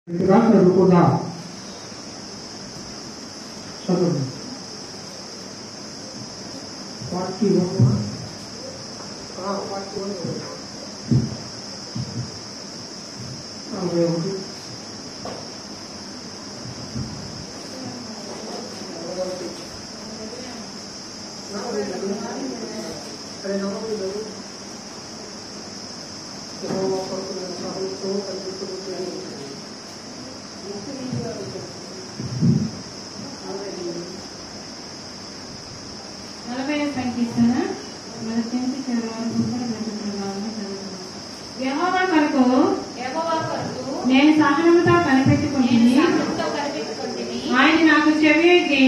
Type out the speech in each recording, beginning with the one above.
చదువుకుందాం. చదువు 41 యెహోవా కొరకు నేను సహనముతో కనిపెట్టుకుంటుని ఆయన నాకు చెవియొగ్గి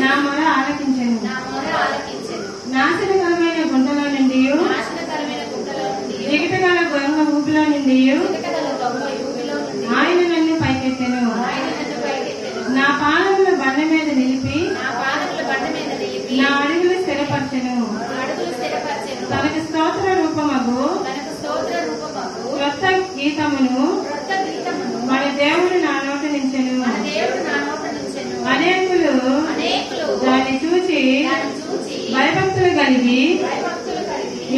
నా మొర ఆలకించెను. నాశనకరమైన గుంటలో నుండి దిగటగల గొంగ ఊపిలో నుండి ఆయన నన్ను పైకెత్తెను. నా పాదములు బండ మీద నిలిపి నా అడుగులు స్థిరపరచెను. తనకు స్తోత్ర రూపమగు క్రొత్త గీతమును మన దేవుడు నా నోట నించెను. అనేకులు దాన్ని చూచి భయభక్తులు కలిగి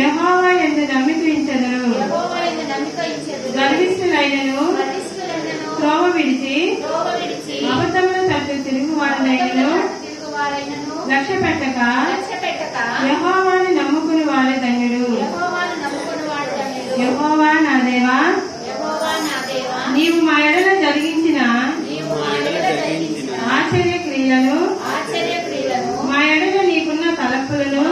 యెహోవా యందు నమ్మికించెదరు. గర్విష్ఠులైనను త్రోవ విడిచి అబద్ధముల తట్టు తిరుగువారనైనను లక్ష్య పెట్టక యెహోవాను నమ్ముకుని వారే ధన్యుడు. యెహోవా నా దేవా, నీవు మా ఎడల జరిగించిన ఆశ్చర్య క్రియలను మా ఎడల నీకున్న తలంపులను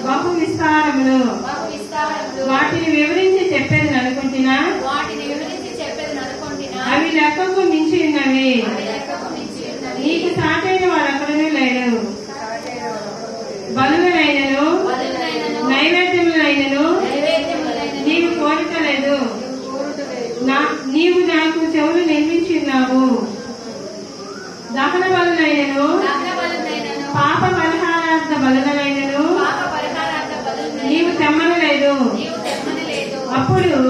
బహు విస్తారములు వాటిని వివరించి చెప్పేది అనుకుంటున్నా అవి లెక్కకు మించి ఉన్నవి. నీకు సాటైన వాడెక్కడనూ లేడు. బలులైనను నైవేద్యములైనను నీవు కోరికలేదు. నీవు నాకు చెవులు నిర్మించున్నావు. దహన బలులైనను పాప పరిహారార్థ బలులైనను నీవు తెమ్మనలేదు. అప్పుడు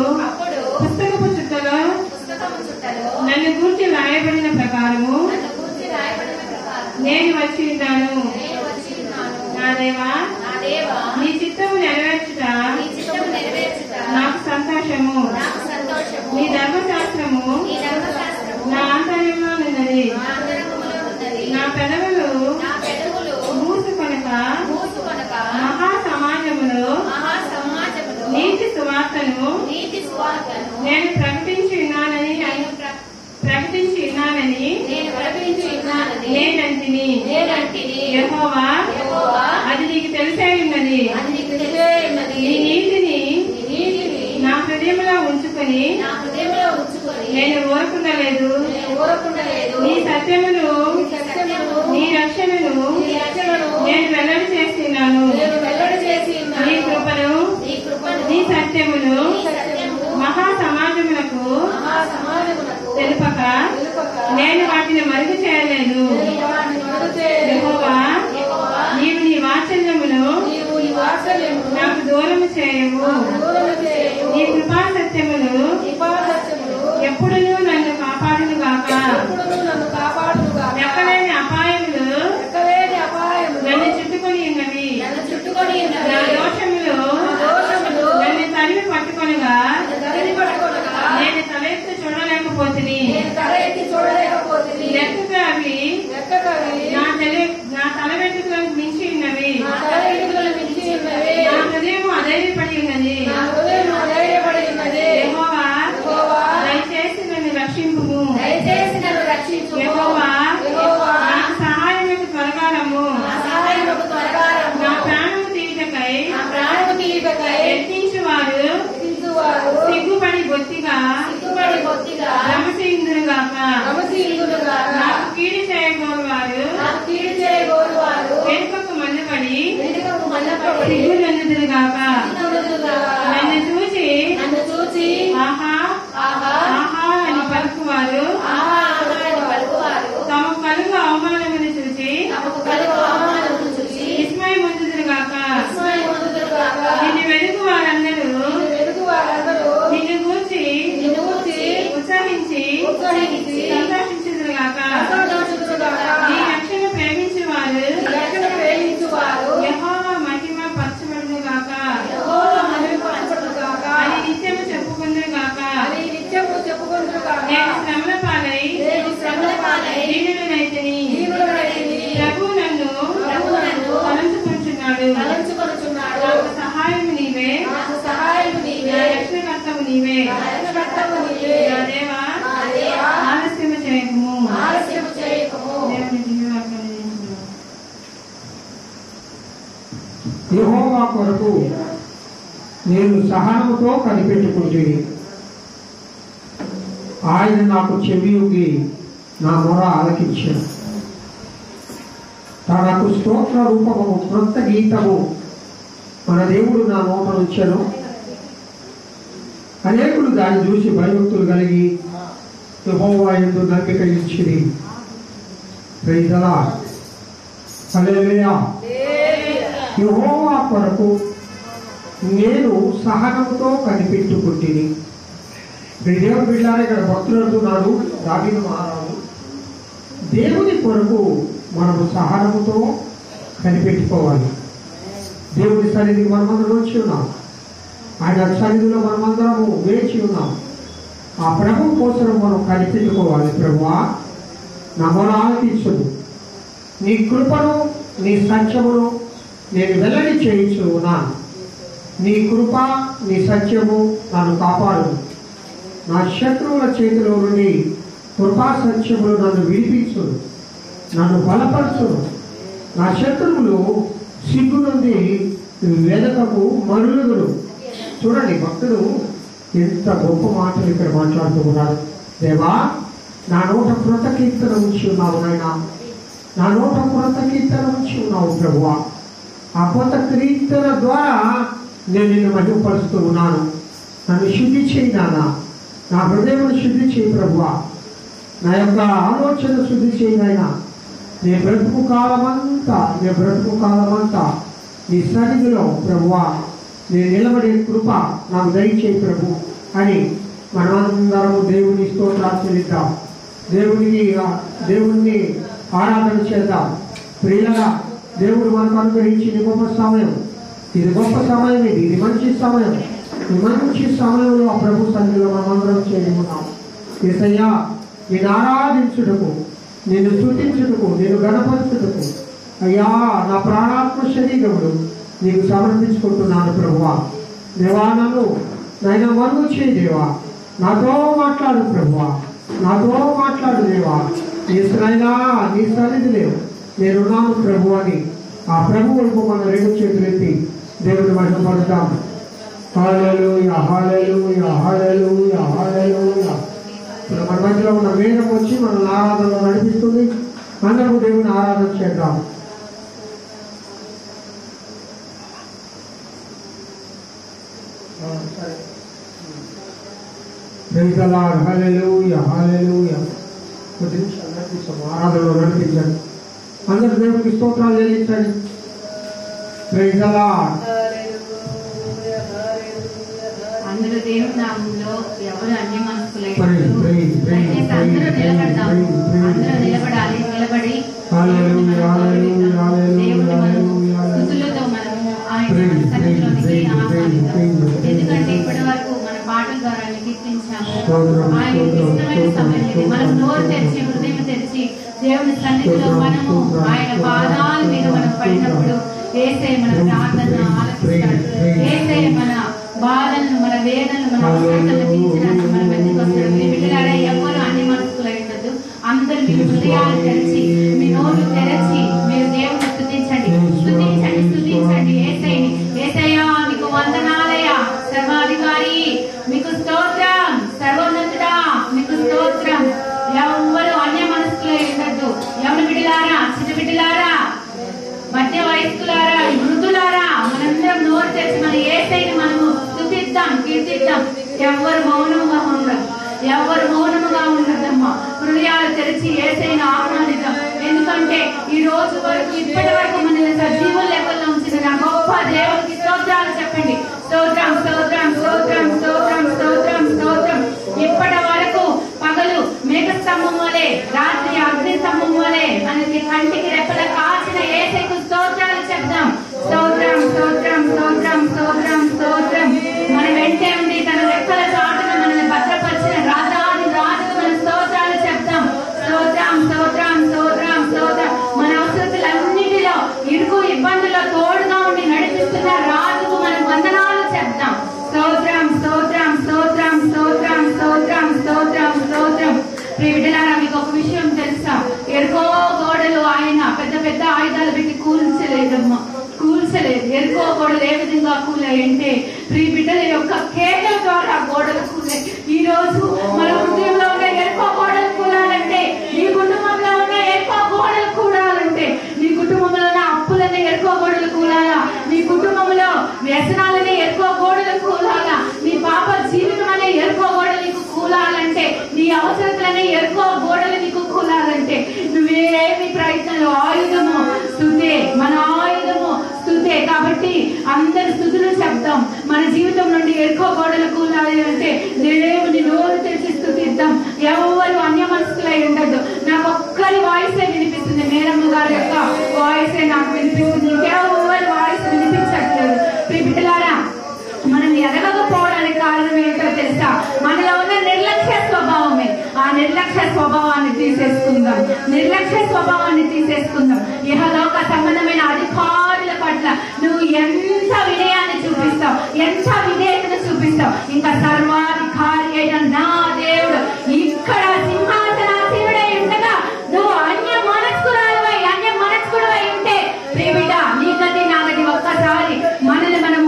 పుస్తకపు చుట్టలో నన్ను గూర్చి రాయబడిన ప్రకారము నేను వచ్చి ఉన్నాను. నా దేవా, నీ చిత్తము నెరవేర్చుట నాకు సంతోషము. నీ ధర్మశాస్త్రము నా ఆంతర్యంలో ఉన్నది. నా పెదవులు మూసుకొనక మహా సమాజములో నీతి సువార్తను నేను ప్రకటించి ఉన్నానని నేనంటిని. యెహోవా, అది నీకు తెలిసే ఉన్నది. నీ నీతిని నా హృదయంలో ఉంచుకొని నేను ఊరకుండలేదు. నీ సత్యమును నీ రక్షణను నేను వెల్లడి చేస్తున్నాను. నీ కృపను నీ సత్యమును మహా సమాజములకు తెలుపక నేను వాటిని మరుగు చేయలేదు. యెహోవా, నీవు నీ వాత్సల్యమును నాకు దూరము చేయవు. నీ కృపా సత్యమును ఎప్పుడునూ నన్ను కాపాడును గాక. ఎక్కలేని అపాయములు నన్ను చుట్టుకొని ఉన్నవి. నా దోషములు నన్ను తరిమి పట్టుకొనగా నేను తలెత్తి చూడలేకపోతుంది. లెక్కగా అవి నా తల వెంట్రుకలకు మించి ఉన్నవి. నా హృదయం అధైర్యపడి ఉన్నది. యెహోవా, దయచేసి నన్ను రక్షింపుము. యెహోవా, నాకు సహాయముకు త్వరగా రమ్ము. నా ప్రాణము తీయుటకై యత్నించువారు సిగ్గుపడి బొత్తిగా రమసీందురుగాక. నాకు కీడు చేయగోరువారు వెనుకకు మల్లపడి సిగ్గునందుదురుగాక. నన్ను చూచి ఆహా ఆహా అని పలుకువారు తమకు కలుగు అవమానమును చూచి విస్మయముందుదురుగాక. నిన్ను వెలుగు వారందరూ నిన్ను గూర్చి సంతోషించుదురుగాక. నీ రక్షణ ప్రేమించువారు యెహోవా మహిమ పరచబడునుగాక. అని నిత్యము చెప్పుకుందురుగాక. నేను శ్రమల పాలై దీనుడనైతిని. ప్రభువు నన్ను తలంచుకొనుచున్నాడు. నాకు సహాయము నీవే, నా రక్షణకర్తవు నీవే. నా దేవా ఆలస్యము చేయకుము. దేవుని దివ్యవాక్యం నిలిచించును. యెహోవా కొరకు నేను సహనముతో కనిపెట్టుకుంటుని. ఆయన నాకు చెవియొగ్గి నా మొర ఆలకించాను. తనకు స్తోత్ర రూపము క్రొత్త గీతము మన దేవుడు నా నోట ఉంచెను. అనేకులు దాన్ని చూసి భయభక్తులు కలిగి యెహోవా యందు నమ్మిక ఇచ్చిరి. Praise the lord. హల్లెలూయా. యెహోవా కొరకు నేను సహనంతో కనిపెట్టుకుంటుని. దేవుని బిడ్డలారా, ఇక్కడ భక్తులు అంటున్నాడు దావీదు మహారాజు, దేవుని కొరకు మనము సహనముతో కనిపెట్టుకోవాలి. దేవుని సన్నిధికి మనమందరం వచ్చి ఉన్నాం. ఆయన సన్నిధిలో మనమందరము వేచి ఉన్నాం. ఆ ప్రభు కోసం మనం కనిపెట్టుకోవాలి. ప్రభువా, నా మొర ఆలకించును. నీ కృపను నీ సత్యమును నేను వెల్లడి చేయించు ఉన్నాను. నీ కృప నీ సత్యము నన్ను కాపాడు. నా శత్రువుల చేతిలో నుండి కృపా సత్యములు నన్ను విడిపించు, నన్ను బలపరచును. నా శత్రువులు సిగ్గు నుండి వెనకకు మరులుదురు. చూడండి, భక్తుడు ఎంత గొప్ప మాటలు ఇక్కడ మాట్లాడుతూ ఉన్నాడు. దేవా, నా నోట కృత కీర్తన ఉంచి ఉన్నావు నాయన. నా నోట కృత కీర్తన ఉంచి ఉన్నావు ప్రభువా. ఆ కొత్త కీర్తన ద్వారా నేను నిన్ను మహిమపరుస్తూ ఉన్నాను. నన్ను శుద్ధి చేయి నాన్న. నా హృదయమును శుద్ధి చేయి ప్రభువా. నా యొక్క ఆలోచన శుద్ధి చేయి నాయన. నీ బ్రతుకు కాలమంతా నీ సన్నిధిలో ప్రభువా నేను నిలబడే కృప నాకు దయచేయి ప్రభు అని మనమందరము దేవుని స్తోత్రాలు చెల్లిద్దాం. దేవుణ్ణి ఆరాధన చేద్దాం. ప్రియులగా, దేవుడు మనకు అనుగ్రహించిన గొప్ప సమయం ఇది. గొప్ప సమయం ఇది మంచి సమయం. ఈ మంచి సమయంలో ఆ ప్రభు సన్నిధిలో మనమందరం చేరుకున్నాం. యేసయ్యా, నేను ఆరాధించుటకు, నేను స్తుతించుటకు, నేను గణపరచుటకు అయ్యా నా ప్రాణాత్మ శరీరములు నీకు సమర్పించుకుంటున్నాను ప్రభువా. దేవా, నన్ను నాయన మరుగు చేయి దేవా. నాతో మాట్లాడు ప్రభువా, నాతో మాట్లాడు దేవా. యేసునైనా నీ సన్నిధి లేవు, నేనున్నాను ప్రభు అని ఆ ప్రభు వరకు మనం రెండు చేతులు ఎత్తి దేవుని మహిమపడతాం. హల్లెలూయా, హల్లెలూయా, హల్లెలూయా, హల్లెలూయా. ఇప్పుడు మన మధ్యలో ఉన్న వేదం వచ్చి మన ఆరాధనలో నడిపిస్తుంది. అందరూ దేవుని ఆరాధన చేద్దాం. Praise the lord. Hallelujah, hallelujah. కొద్ది నిమిషాలు ఆరాధనలో నడిపించండి. అందరూ దేవునికి స్తోత్రాలు చెల్లించండి. Praise the lord. అందరూ దేవుని నామంలో ఎవరు అన్ని మనసులైన ప్రైజ్ అందరూ నిలబడతాము. అందరూ నిలబడాలి. నిలబడి దేవుని స్థుతులతో మనము ఆయన సన్నిధిలోనికి ఆహ్వానిద్దాం. ఎందుకంటే ఇప్పటి వరకు మన పాటల ద్వారా కీర్తించాము. ఆయన ఇష్టమైన సమయం ఇది. మనం నోరు తెరిచి, హృదయం తెరిచి దేవుని సన్నిధిలో మనము ఆయన పాదాల మీద మనం పడినప్పుడు యేసయ్య మన ప్రార్థన ఆలకిస్తాడు. యేసయ్య మన బాధలను, మన వేదనలు, మన అవసరాలను తీర్చడానికి మన మధ్యకి వస్తాడు. మీ బిడ్డలారా, ఎవరు అన్ని మనసులై ఉండదు. అందరూ మీ హృదయాలు తెరిచి, మీ నోరు తెరచి మీరు దేవుని స్తుతించండి, స్తుతించండి, స్తుతించండి. యేసయ్యని, యేసయ్యా మీకు వందనాలయ్యా, సర్వాధికారి మీకు స్తోత్రం, సర్వోన్నతుడా మీకు స్తోత్రం. ఎవరు అన్య మనసులై ఉండద్దు. ఎవరి బిడ్డలారా, చిన్న బిడ్డలారా, మధ్య వయస్కులారా, వృద్ధులారా, మనందరం నోరు తెరిచి మన యేసయ్యని మనము స్తుతిద్దాం, కీర్తిద్దాం. ఎవరు మౌనముగా ఉండద్దమ్మా. హృదయాలు తెరిచి యేసయ్యని ఆహ్వానిద్దాం. ఎందుకంటే ఈ రోజు వరకు, ఇప్పటి వరకు మన సజీవుల లెక్కల్లో ఉంచిన నా గొప్ప దేవునికి స్తోత్రాలు చెప్పండి. స్తోత్రం, స్తోత్రం, స్తోత్రం, స్తోత్రం, స్తోత్రం, స్తోత్రం. ఇప్పటి వరకు పగలు మేఘ స్తంభం వలె, రాత్రి అగ్ని స్తంభం వలె మనకి కంటికి రెప్పల కాచిన యేసుకు స్తోత్రాలు చెప్దాం. స్తోత్రం స్తోత్రం స్తోత్రం స్తోత్రం స్తోత్రం. మన వెంటే ఉండి తన రెప్పల చాటున మనల్ని భద్రపరిచిన రాజాది రాజుకు మనం స్తోత్రాలు చెప్తాం. స్తోత్రం స్తోత్రం స్తోత్రం స్తోత్రం. మన అవసరతలన్నిటిలో ఇరుకు ఇబ్బందుల్లో తోడుగా ఉండి నడిపిస్తున్న రాజుకు మనం వందనాలు చెప్తాం. స్తోత్రం స్తోత్రం స్తోత్రం స్తోత్రం స్తోత్రం స్తోత్రం స్తోత్రం. ప్రియబిడ్డలారా, మీకు ఒక విషయం తెలుసా? ఎరుకో గోడలు ఆయన పెద్ద పెద్ద ఆయుధాలు పెట్టి కూల్చలేదు. ఎరుకో గోడలు ఏ విధంగా కూలాయంటే ప్రియ బిడ్డల యొక్క కేకల ద్వారా గోడలు కూలాయి. ఈ రోజు మన హృదయంలో ఉన్న ఎరుకో గోడలు కూలాలంటే, నీ కుటుంబంలో ఉన్న ఎరుకో గోడలు కూడాలంటే, నీ కుటుంబంలో ఉన్న అప్పులనే ఎరుకో గోడలు కూలాలా, నీ కుటుంబంలో వ్యసనాలనే ఎరుకో గోడలు కూలాలా, నీ పాప జీవితం అనే ఎరుకో గోడలు నీకు కూలాలంటే, నీ అవసరతలనే ఎరుకో గోడలు నీకు కూలాలంటే, నువ్వేమి ప్రయత్నాలు, ఆయుధము స్తుతే, మన ఆయుధము స్తుతే. కాబట్టి అందరి స్తుతులు చెప్తాం. మన జీవితం నుండి ఎరుకో గోడలు కూలాలి అంటే దేవుని నోరు తెచ్చి స్తుతిద్దాం. ఎవరు అన్య మనసులై ఉండద్దు. నాకు ఒక్కరి వాయిసే వినిపిస్తుంది, మేరమ్మ గారి యొక్క వాయిసే నాకు వినిపిస్తుంది. ఇంకెవరి వాయిస్ వినిపించట్లేదు. బిడ్డలారా, మనం ఎదగకపోవడానికి కారణం ఏంటో తెలుసా? మనలో ఉన్న నిర్లక్ష్య స్వభావమే. ఆ నిర్లక్ష్య స్వభావాన్ని తీసేసుకుందాం. నిర్లక్ష్య స్వభావాన్ని తీసేసుకుందాం. ఇహలోక సంబంధమైన అధికారుల పట్ల నువ్వు ఎంత వినయాన్ని చూపిస్తావు, ఎంత విధేయతను చూపిస్తావు, ఇంకా సర్వాధికారి అయిన నా దేవుడు ఇక్కడ సింహాసనాసీనుడై ఉండగా నువ్వు అన్య మనస్కుడవై ఉంటే ప్రియబిడ్డ, నీకది నాగది ఒక్కసారి మనల్ని మనం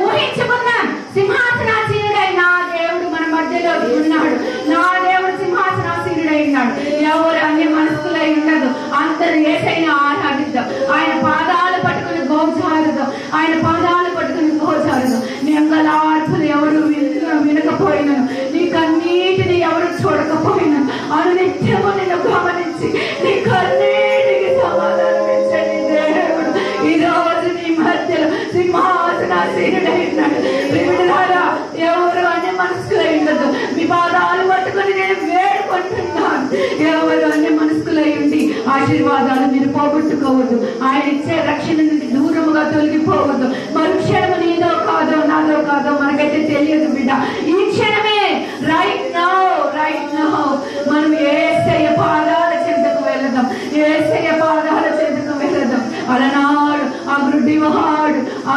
ఊహించుకున్నాం. సింహాసనాసీనుడై నా దేవుడు మన మధ్యలో ఉన్నాడు. నా దేవుడు సింహాసనాసీనుడై ఉన్నాడు. ఎవరు అన్య మనస్కులై ఉండదు. అందరూ యేసయ్యను ఆరాధిద్దాం. ఆయన పాదాలు పట్టుకుని గోచారుదాం. ఆయన పాదాలు పట్టుకుని గోచారుదాం. నీ అంగలార్పులు ఎవరు వినకపోయినను, నీ కన్నీటిని ఎవరు చూడకపోయినను, అనునిత్యము నిన్ను గమనించి నీ కన్నీటికి సమాధానం ఇచ్చని దేవుడు ఈ రోజు నీ మధ్యలో సింహాసనాసీనుడై ఉన్నాడు. ప్రియబిడ్డలారా, ఎవరు అన్య మనస్కులై ఉండదు. మీ పాదాలు పట్టుకుని నేను వేడుకుంటున్నాను. ఎవరు అన్య మనస్కులై ఉండి ఆశీర్వాదాలు మీరు పోగొట్టుకోవద్దు. ఆయన ఇచ్చే రక్షణ నుండి దూరముగా తొలగిపోవద్దు. మరుక్షణము నీదో కాదో నాదో కాదో మనకైతే తెలియదు బిడ్డ. ఈ క్షణమే రైట్ నౌ మనం యేసయ్య పాదాల చెంతకు వెళదాం. యేసయ్య పాదాల చెంతకు వెళదాం. అలనాడు ఆ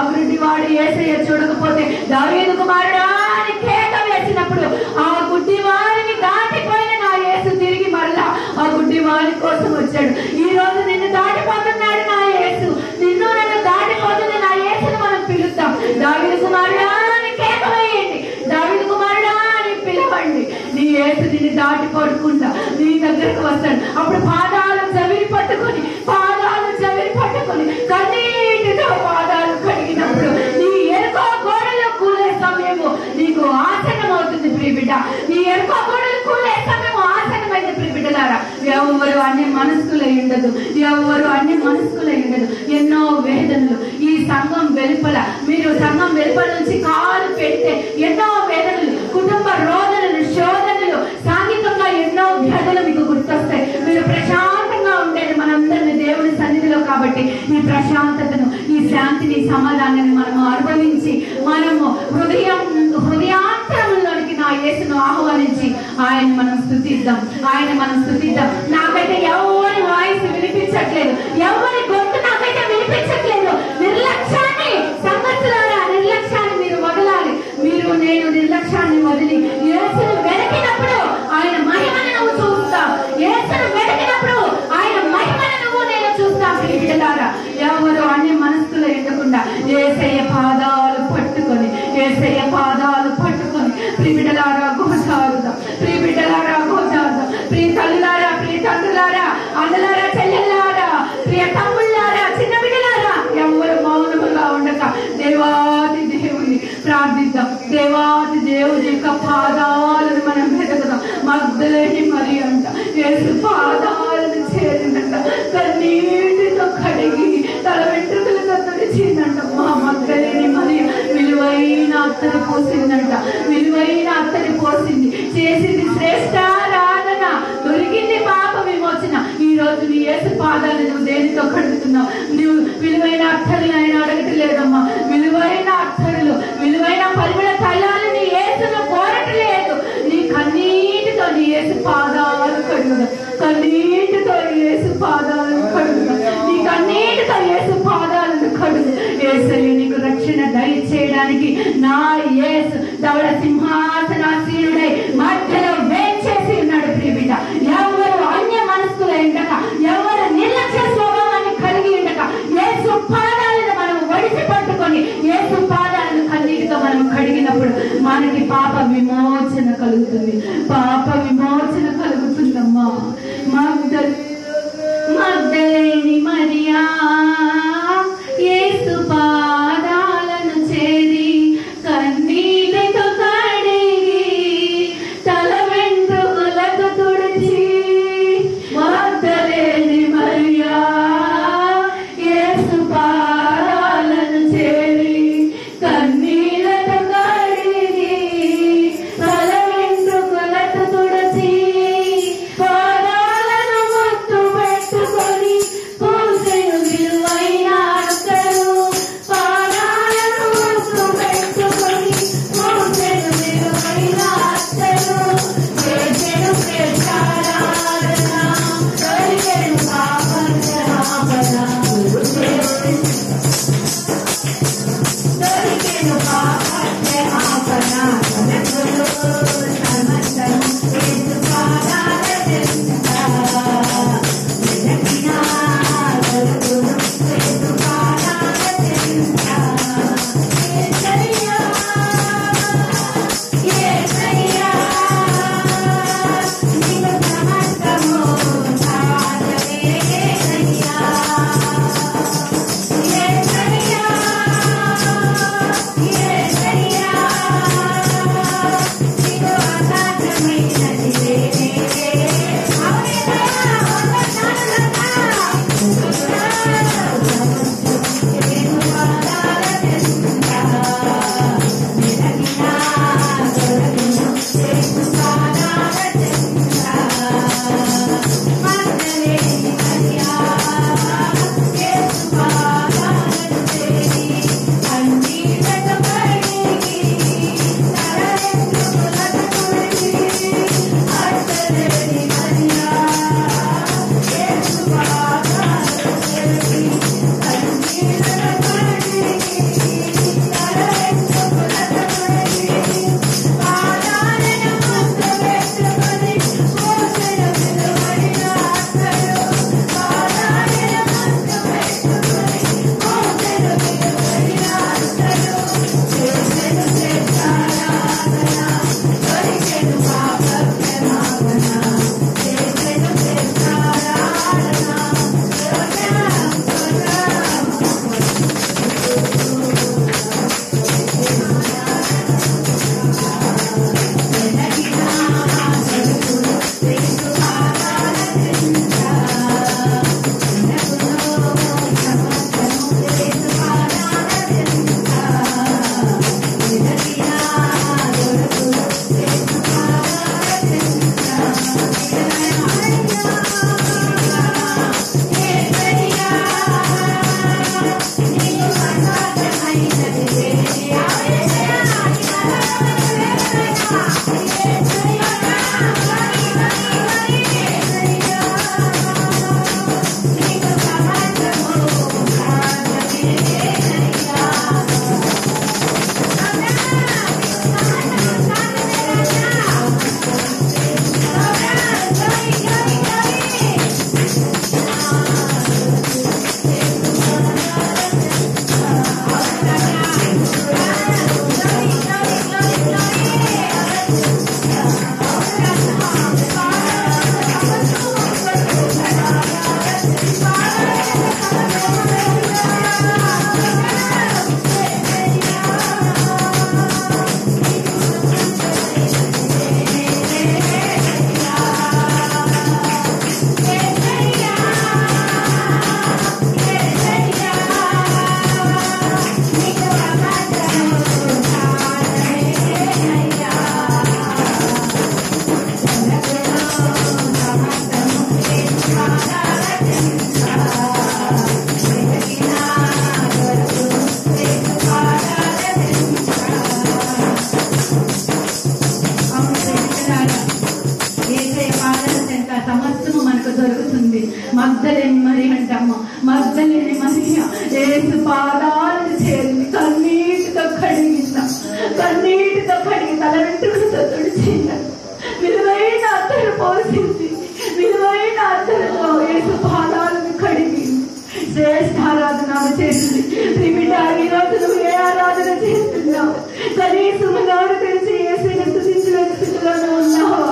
గుడ్డివాడు యేసయ్య చూడకపోతే దావీదు కుమారుడా అని కేక వేసినప్పుడు ఆ గుడ్డివాడిని దాటిపోయిన నా యేసు తిరిగి మరలా ఆ గుడ్డివాడి కోసం వచ్చాడు. ఈ రోజు నిన్ను దాటిపోతున్నాడు నా యేసు. నిన్ను నన్ను దాటిపోతుంది నా యేసును మనం పిలుస్తాం. దావీదు కుమారుడా అని కేక వేయండి. దావీదు కుమారుడా అని పిలవండి. నీ యేసు నిన్ను దాటి పడుకుంటా నీ దగ్గరకు వస్తాడు. అప్పుడు పాదాలు చవిరి పట్టుకొని కన్నీటితో పాదాలు కడిగినప్పుడు నీ ఎరుకో గోడలు కూలే సమయము నీకు ఆసన్నమవుతుంది ప్రియబిడ్డ. నీ ఎరుకో గోడలు కూలే సమయం ఆసన్నమైంది ప్రియబిడ్డలారా. ఎవరు అన్య మనస్కులై ఉండదు. ఎన్నో వేదనలు ఈ సంఘం వెలుపల, మీరు సంఘం వెలుపల నుంచి కాలు పెడితే ఎన్నో వేదనలు, కుటుంబ రోదనలు, శోధనలు, సాంఘికంగా ఎన్నో వ్యాధులు మీకు గుర్తొస్తాయి. మీరు ప్రశాంతంగా ఉండేది మనందరినీ దేవుని సన్నిధిలో. కాబట్టి ఈ ప్రశాంతతను, ఈ శాంతిని, సమాధానాన్ని మనము అనుభవించి మనము హృదయాంతరంలోనికి నా యేసును ఆహ్వానించి ఆయన మనం స్తుతిద్దాం. నాకైతే ఎవరి వాయిస్ వినిపించట్లేదు, ఎవరి గొంతు నాకైతే వినిపించట్లేదు. నిర్లక్ష్యాన్ని సంగతులారా, నిర్లక్ష్యాన్ని మీరు వదలాలి. నేను నిర్లక్ష్యాన్ని వదిలి యేసును వెతికినప్పుడు ఆయన మహిమను నువ్వు చూస్తావు. యేసును వెతికినప్పుడు ఆయన మహిమను నేను చూస్తాను. బిడ్డలారా, ఎవరు అన్య మనస్కులు ఉండకుండా యేసయ్య పాదాలు పట్టుకొని ప్రియబిడ్డలారా గోచారుదాం. ప్రియ తల్లులారా, ప్రియ తండ్రులారా, అన్నలారా, చెల్లెల్లారా, ప్రియ తమ్ముళ్ళారా, చిన్న బిడ్డలారా, ఎవరు మౌనముగా ఉండక దేవాది దేవుని ప్రార్థిద్దాం. దేవాది దేవుని యొక్క పాదాలను మనం వెతకదాం. మగ్దలేని మరి అంట యేసు పాదాలను చేరిందంట. కన్నీటితో కడిగి తల వెంట్రుకలతో తుడిచిందంట. మా మగ్దలేని మరి విలువైన అత్తని పోసిందంట. చేసింది శ్రేష్ఠారాధన రోజు నీ యేసు పాదాలు నువ్వు దేనితో కడుగుతున్నావు? నువ్వు విలువైన అర్థలు ఆయన అడగట్లేదమ్మా. విలువైన అర్థలు, విలువైన పరిమళ తైలాలు నీ యేసును కోరట్లేదు. నీ కన్నీటితో నీ యేసు పాదాలు కడుగుదాం. కన్నీటితో యేసు పాదాలను కడుగుదాం. నీ కన్నీటితో యేసు పాదాలను కడుగు. యేసయ్య నీకు రక్షణ దయచేయడానికి నా యేసు ధవళ సింహాసనాసీనుడై మధ్యలో వేచేసి ఉన్నాడు. ప్రియబిడ్డ, ఎవరు అన్య మనస్కులై ఉండక, ఎవరు నిర్లక్ష్య స్వభావాన్ని కలిగి ఉండక, యేసు పాదాలను మనం ఒడిసి పట్టుకొని యేసు పాదాలను కన్నీటితో మనం కడిగినప్పుడు మనకి పాప విమోచన కలుగుతుంది. పాప విమోచన కలుగుతుందమ్మా. మగ్దలేని మరియా యేసు పాదాలను చేరి కన్నీటితో కడిగి తల వెంట్రుకలకు తుడిచి, మగ్దలేని మరియా యేసు పాదాలను చేరి కన్నీలతో కడిగి తల వెంట్రుకలకు తుడిచి పాదాలను సమస్తము మనకు దొరుకుతుంది. మగ్ధలేని మరి అంటమ్మ, మగ్ధలేని మరి యేసు పాదాలను చేరింది, కన్నీటితో కడిగిన, కన్నీటితో కడిగి తల వెంట్రుకలతో తుడిచిన, విలువైన అత్తరు పోసింది, విలువైన అత్తరుతో యేసు పాదాలను కడిగి శ్రేష్ఠ ఆరాధన చేసింది. ఈ రోజు నువ్వు ఏ ఆరాధన చేస్తున్నావు? కనీసం నోరు తెలిసి యేసుని స్తుతించిన స్థితిలోనే ఉన్నావా?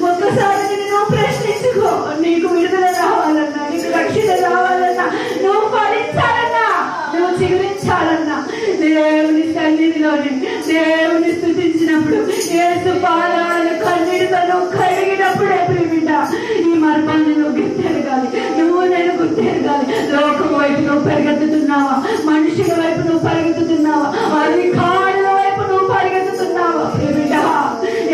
ఒక్కసారి నువ్వు ప్రశ్నించుకో. నీకు విడుదల రావాలన్నా, నీకు రక్షణ రావాలన్నా, నువ్వు ఫలించాలన్నా, నువ్వు చిగురించాలన్నా దేవుని సన్నిధిలోనే దేవుని స్తుతించినప్పుడు, యేసు పాదాలను కన్నీటితో నువ్వు కడిగినప్పుడే ప్రియమిట ఈ మార్పాన్ని నువ్వు గుర్తెరగాలి. నువ్వు నేను గుర్తెరగాలి. లోకం వైపు నువ్వు పరిగెత్తుతున్నావా? మనుషుల వైపు నువ్వు పరిగెత్తుతున్నావా? అధికారుల వైపు నువ్వు పరిగెత్తుతున్నావా? ప్రియమిట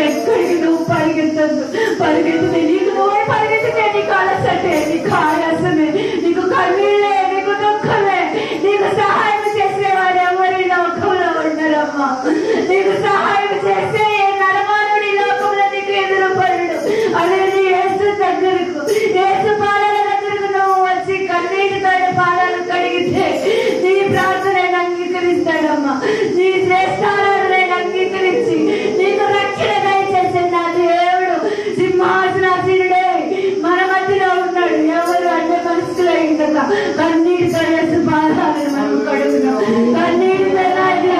ఎక్కడికి నువ్వు పరిగెత్తద్దు. పరిగెత్తితే నీకు నువ్వే పరిగెత్తితే నీకు అలసటే, నీకు ఆయాసమే, నీకు కన్నీళ్ళే, నీకు దుఃఖమే. నీకు సహాయం చేసేవాడు ఎవరి లోకంలో ఉండరమ్మా. నీకు సహాయం చేసే ఏ నరమానుడి లోకంలో నీకు ఎదురు పడడు. అనేది యేసు దగ్గరకు, యేసు పాదాల దగ్గరకు నువ్వు వచ్చి కన్నీటితో పాదాలు కడిగితే నీ ప్రార్థనను అంగీకరిస్తాడమ్మా. నీ శ్రేష్ఠాలను అంగీకరించి నీకు రక్షణ దయచేసే నా దేవుడు సింహాసనాసీనుడే మన మధ్యలో ఉన్నాడు. ఎవరు అంటే మనుషులు అయిందా? కన్నీటితో యేసు పాదాలను మనం కడుగుదాం. కన్నీటితో రాజు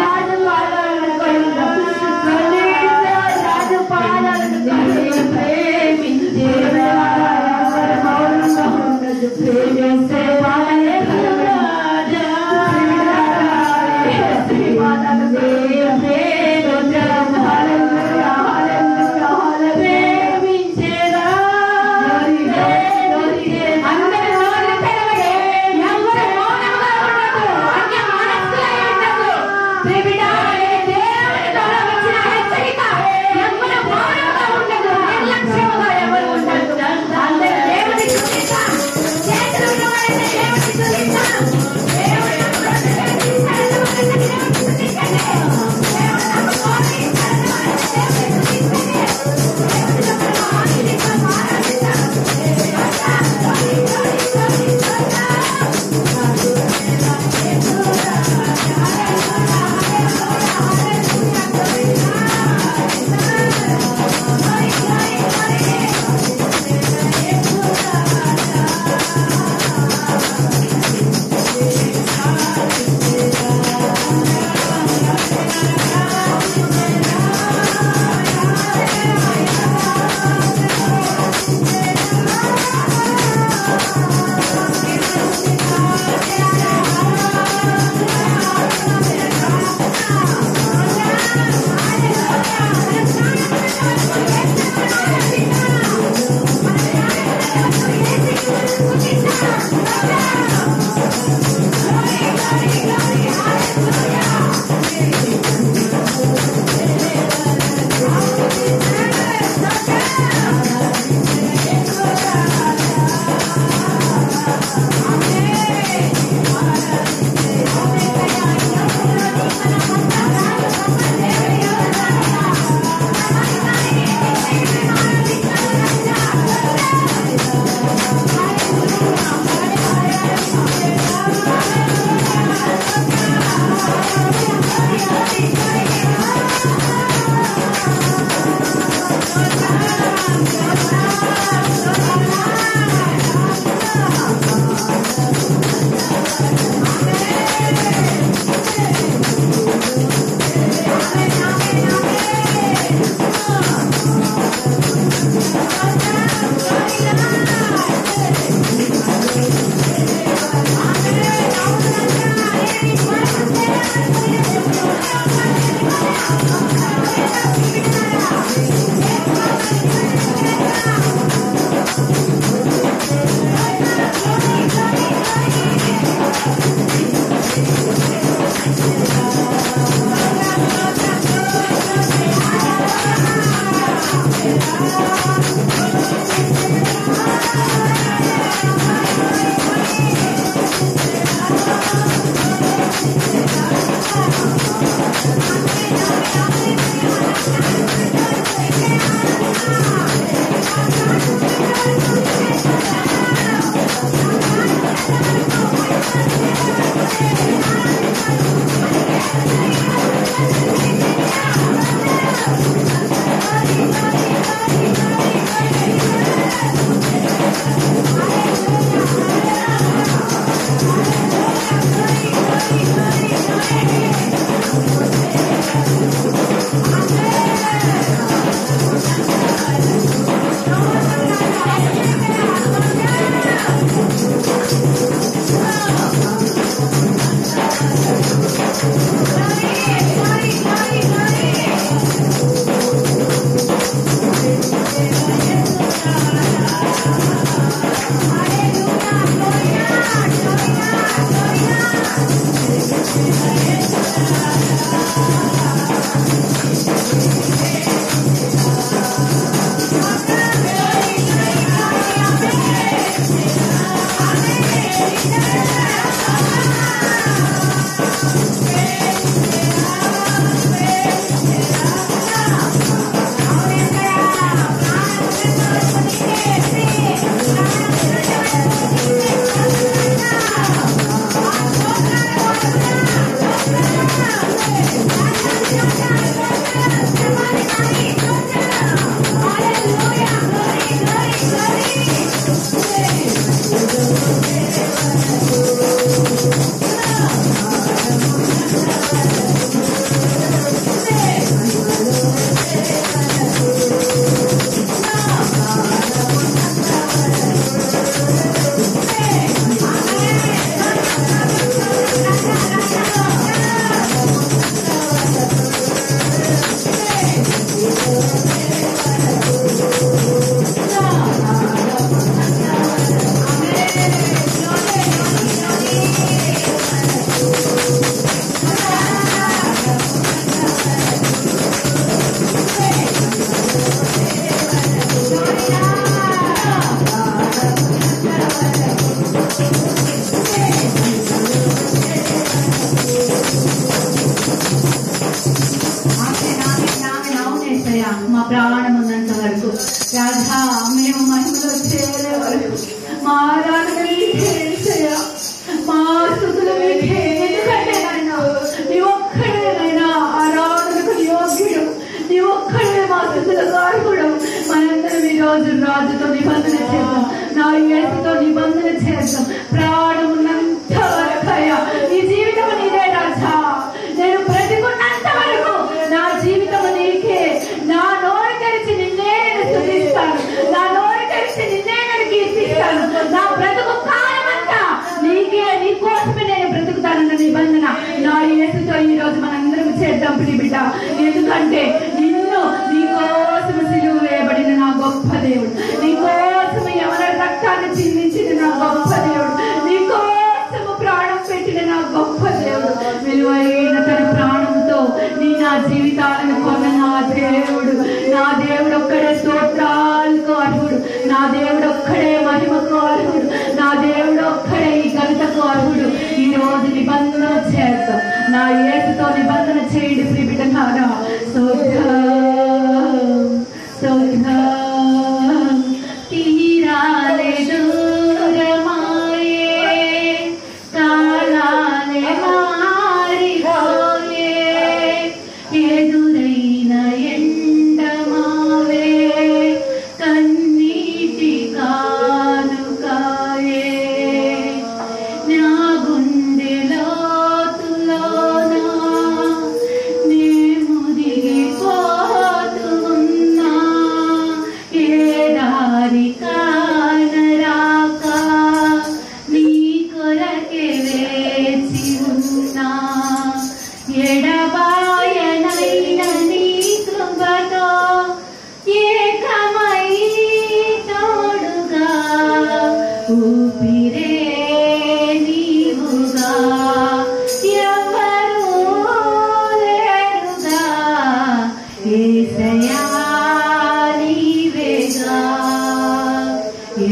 పాదాలను కడుగుదాం. కన్నీటితో రాజు పాదాలను కడుగుదాం. ప్రేమించే మౌనంగా ఉండదు, ప్రేమిస్తే పాదాలే రాజా పాదాలు Thank you. రోజు రాజుతో నిబంధన చేద్దాం, నా యేసుతో నిబంధన చేద్దాం. ప్రాణం ఉన్నంత వరకయ్యా ఈ జీవితం నీదే రాజా. నేను బ్రతికున్నంత వరకు నా జీవితం నీకే. నా నోరు తెరిచి నిన్నే నేను స్తుతిస్తాను, నా నోరు తెరిచి నిన్నే నేను కీర్తిస్తాను. నా బ్రతుకు కాలమంతా నీకే, నీ కోసమే నేను బ్రతుకుతానన్న నిబంధన నా యేసుతో ఈ రోజు మనందరం చేద్దాం బిడ్డ. ఎందుకంటే నిన్ను నీ కోసం సిలువ వేయబడిన నా గొప్ప దేవుడు, నీ కోసం ఎవరి రక్తాన్ని చిందించిన నా గొప్ప దేవుడు, నీ కోసం ప్రాణం పెట్టిన నా గొప్ప దేవుడు, విలువైన తన ప్రాణంతో నా జీవితాలను కొన్న నా దేవుడు. నా దేవుడు ఒక్కడే స్తోత్రాలకు అర్హుడు, నా దేవుడు ఒక్కడే మహిమకు అర్హుడు, నా దేవుడు ఒక్కడే ఈ ఘనతకు అర్హుడు. ఈ రోజు నిబంధన చేద్దాం, నా యేసుతో నిబంధన చేయండి ప్రియబిడ్డలారా. తీరాలే దూరమాయే, కాలాలే మారిపోయే, ఎదురైన ఎండమావే, కన్నీటి కానుకాయే. నా గుండెలో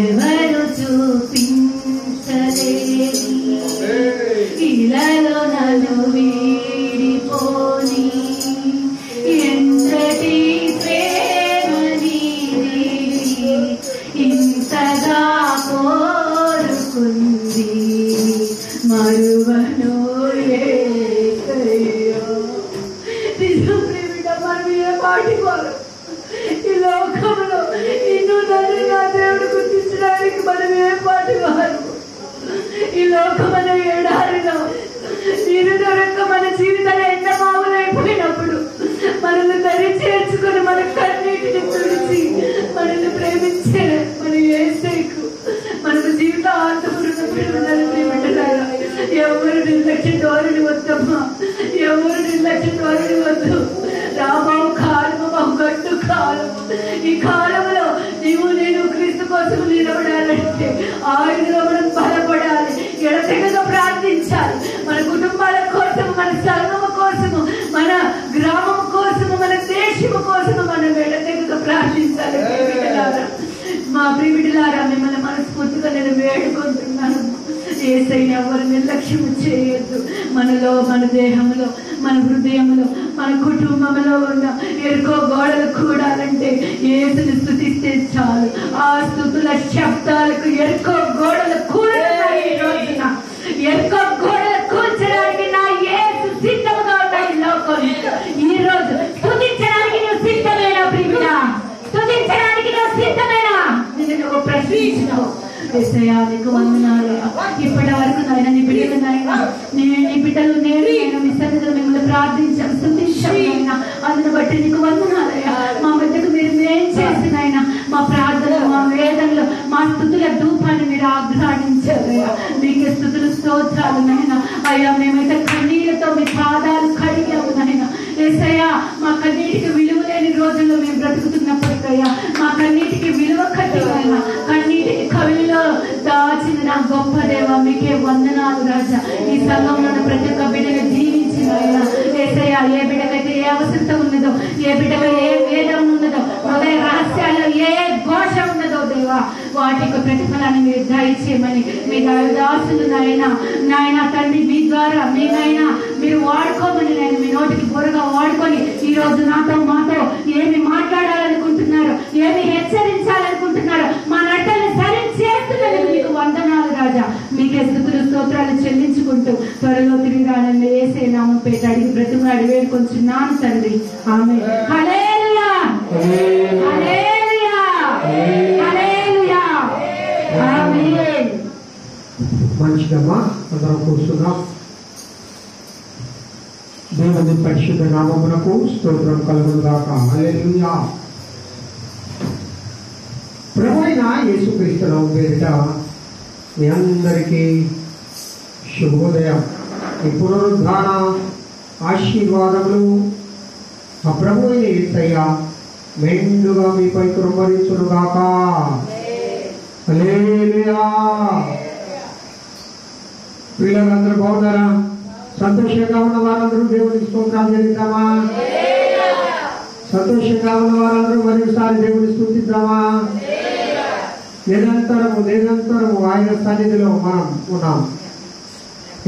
ఎవరు చూపించలేని ఇలలో నన్ను వీడిపోని ఎంతటి ప్రేమ నీది, ఇంతగా కోరుకుంది మరువను యేసయ్యా. నిజం ప్రేమిట మనం ఏ పాటి వారు ఈ లోకంలో నిన్ను నన్ను నా దేవుడు గుర్తించడానికి మనం ఏ పాటి వారు. ఈ లోకమైన ఎడారిలో నీరు దొరక్క మన జీవితాలు ఎండమావులైపోయినప్పుడు మనల్ని దరి చేర్చుకొని మన కన్నీటిని తుడిచి మనల్ని ప్రేమించే మన యేసయ్యకు మనకు జీవితాంతమున్నప్పుడు ఉండాలి ప్రేమింటారా. ఎవరు నిర్లక్ష్య ధోరణి వద్దమ్మా, ఎవరు నిర్లక్ష్య ధోరణి వద్దు. రాబోవు కాలము బహు గట్టు కాలం. ఈ కాలంలో నేను క్రీస్తు కోసం నిలబడాలంటే ఆయనలో మనం బలపడాలి, ఎడతెగక ప్రార్థించాలి. మన కుటుంబాల కోసము, మన సంఘము కోసము, మన గ్రామము కోసము, మన దేశము కోసము మనం ఎడతెగక ప్రార్థించాలి. మా ప్రియబిడ్డలారా మిమ్మల్ని మనస్ఫూర్తిగా నేను వేడుకుంటున్నాను. యేసయ్యని ఎవరు నిర్లక్ష్యం చేయొద్దు. మనలో, మన దేహంలో, మన హృదయంలో, మన కుటుంబంలో ఉన్న ఎరుకో గోడలు కూడాలంటే యేసుని స్తుతిస్తే చాలు. ఆ స్తుతుల శబ్దాలకు ఎరుకో గోడలు కూడుతున్నాయి. ఈ రోజున ఎరుకో గోడలు కూర్చడానికి నా యేసు సిద్ధంగా ఉన్నాయి. లోకం ఈ రోజు స్తుతించడానికి నువ్వు సిద్ధమేనా ప్రియా? స్తుతించడానికి నువ్వు సిద్ధమేనా? నేను నువ్వు ప్రశ్నించినావు. యేసయ్యా నీకు వందనాలు. ఇప్పటి వరకు నాయన నీ బిడ్డలు నాయన నీ బిడ్డలు నేను మీ సన్నిధిలో మిమ్మల్ని ప్రార్థించాం, స్తుతించాం నాయన. అందును బట్టి నీకు వందనాలయ్యా. మా మధ్యకు మీరు మేం చేసిన ఆయన మా ప్రార్థనలు, మా వేదనలు, మా స్తుతుల ధూపాన్ని మీరు ఆగ్రహించారయ్యా. మీకే స్తుతులు స్తోత్రాలు నాయన. అయ్యా మేమైతే కన్నీళ్లతో మీ పాదాలు కడిగాము నాయన. యేసయ్యా మా కన్నీటికి విలువ లేని రోజుల్లో మేము బ్రతుకుతున్నప్పటికయ్యా మా కన్నీటికి విలువ కట్టి నాయన, కన్నీటికి కవిలో దాచిన నా గొప్ప దేవ మీకే వందనాలు రాజా. ఈ సంఘంలో ప్రతి ఒక్క బిడ్డను దీవించిన ఆయన యేసయ్యా. ఏ బిడ్డకైతే ఏ అవసరత ఉన్నదో, ఏ బిడ్డకు ఏ వేదం ఉన్నదో, హృదయ రహస్యాల్లో ఏ ఘోష ఉన్నదో దేవా, వాటి యొక్క ప్రతిఫలాన్ని మీరు దయచేయమని మీ దాసులు నాయన తండ్రి మీ ద్వారా మీనైనా మీరు వాడుకోమని నేను మీ నోటికి బుర్రగా వాడుకొని ఈ రోజు నాతో మాతో ఏమి మాట్లాడాలనుకుంటున్నారు, ఏమి హెచ్చరించాలనుకుంటున్నారు, మా నడతల్ని సరి చేస్తున్నందుకు మీకు వందనాలు రాజా. మీకే స్తుతులు స్తోత్రాలు చెల్లించుకుంటూ త్వరలో తిరిగి రానని యేసే నామం పేట అడిగి బ్రతిమాడి వేడుకొంచున్నాను తండ్రి. ఆమేన్. హల్లెలూయా, హల్లెలూయా. మంచిదమ్మా, అందరం కూర్చున్నాం. దేవుని పరిశుద్ధ నామమునకు స్తోత్రం కలుగునుగాక. హల్లెలూయా. ప్రభువైన యేసుక్రీస్తు నామమున పేరిట మీ అందరికీ శుభోదయం. ఈ పునరుద్ధాన ఆశీర్వాదములు ఆ ప్రభువైన యేసయ్య మెండుగా మీపై కుమ్మరించునుగాక. హల్లెలూయా. పిల్లలందరూ బాగున్నారా? సంతోషంగా ఉన్న వారందరూ దేవుని స్తోత్రాలు చెల్లిద్దామా? సంతోషంగా ఉన్న వారందరూ మరొకసారి దేవుని స్తుతిద్దామా? నిరంతరము ఆయన సన్నిధిలో మనం ఉన్నాం.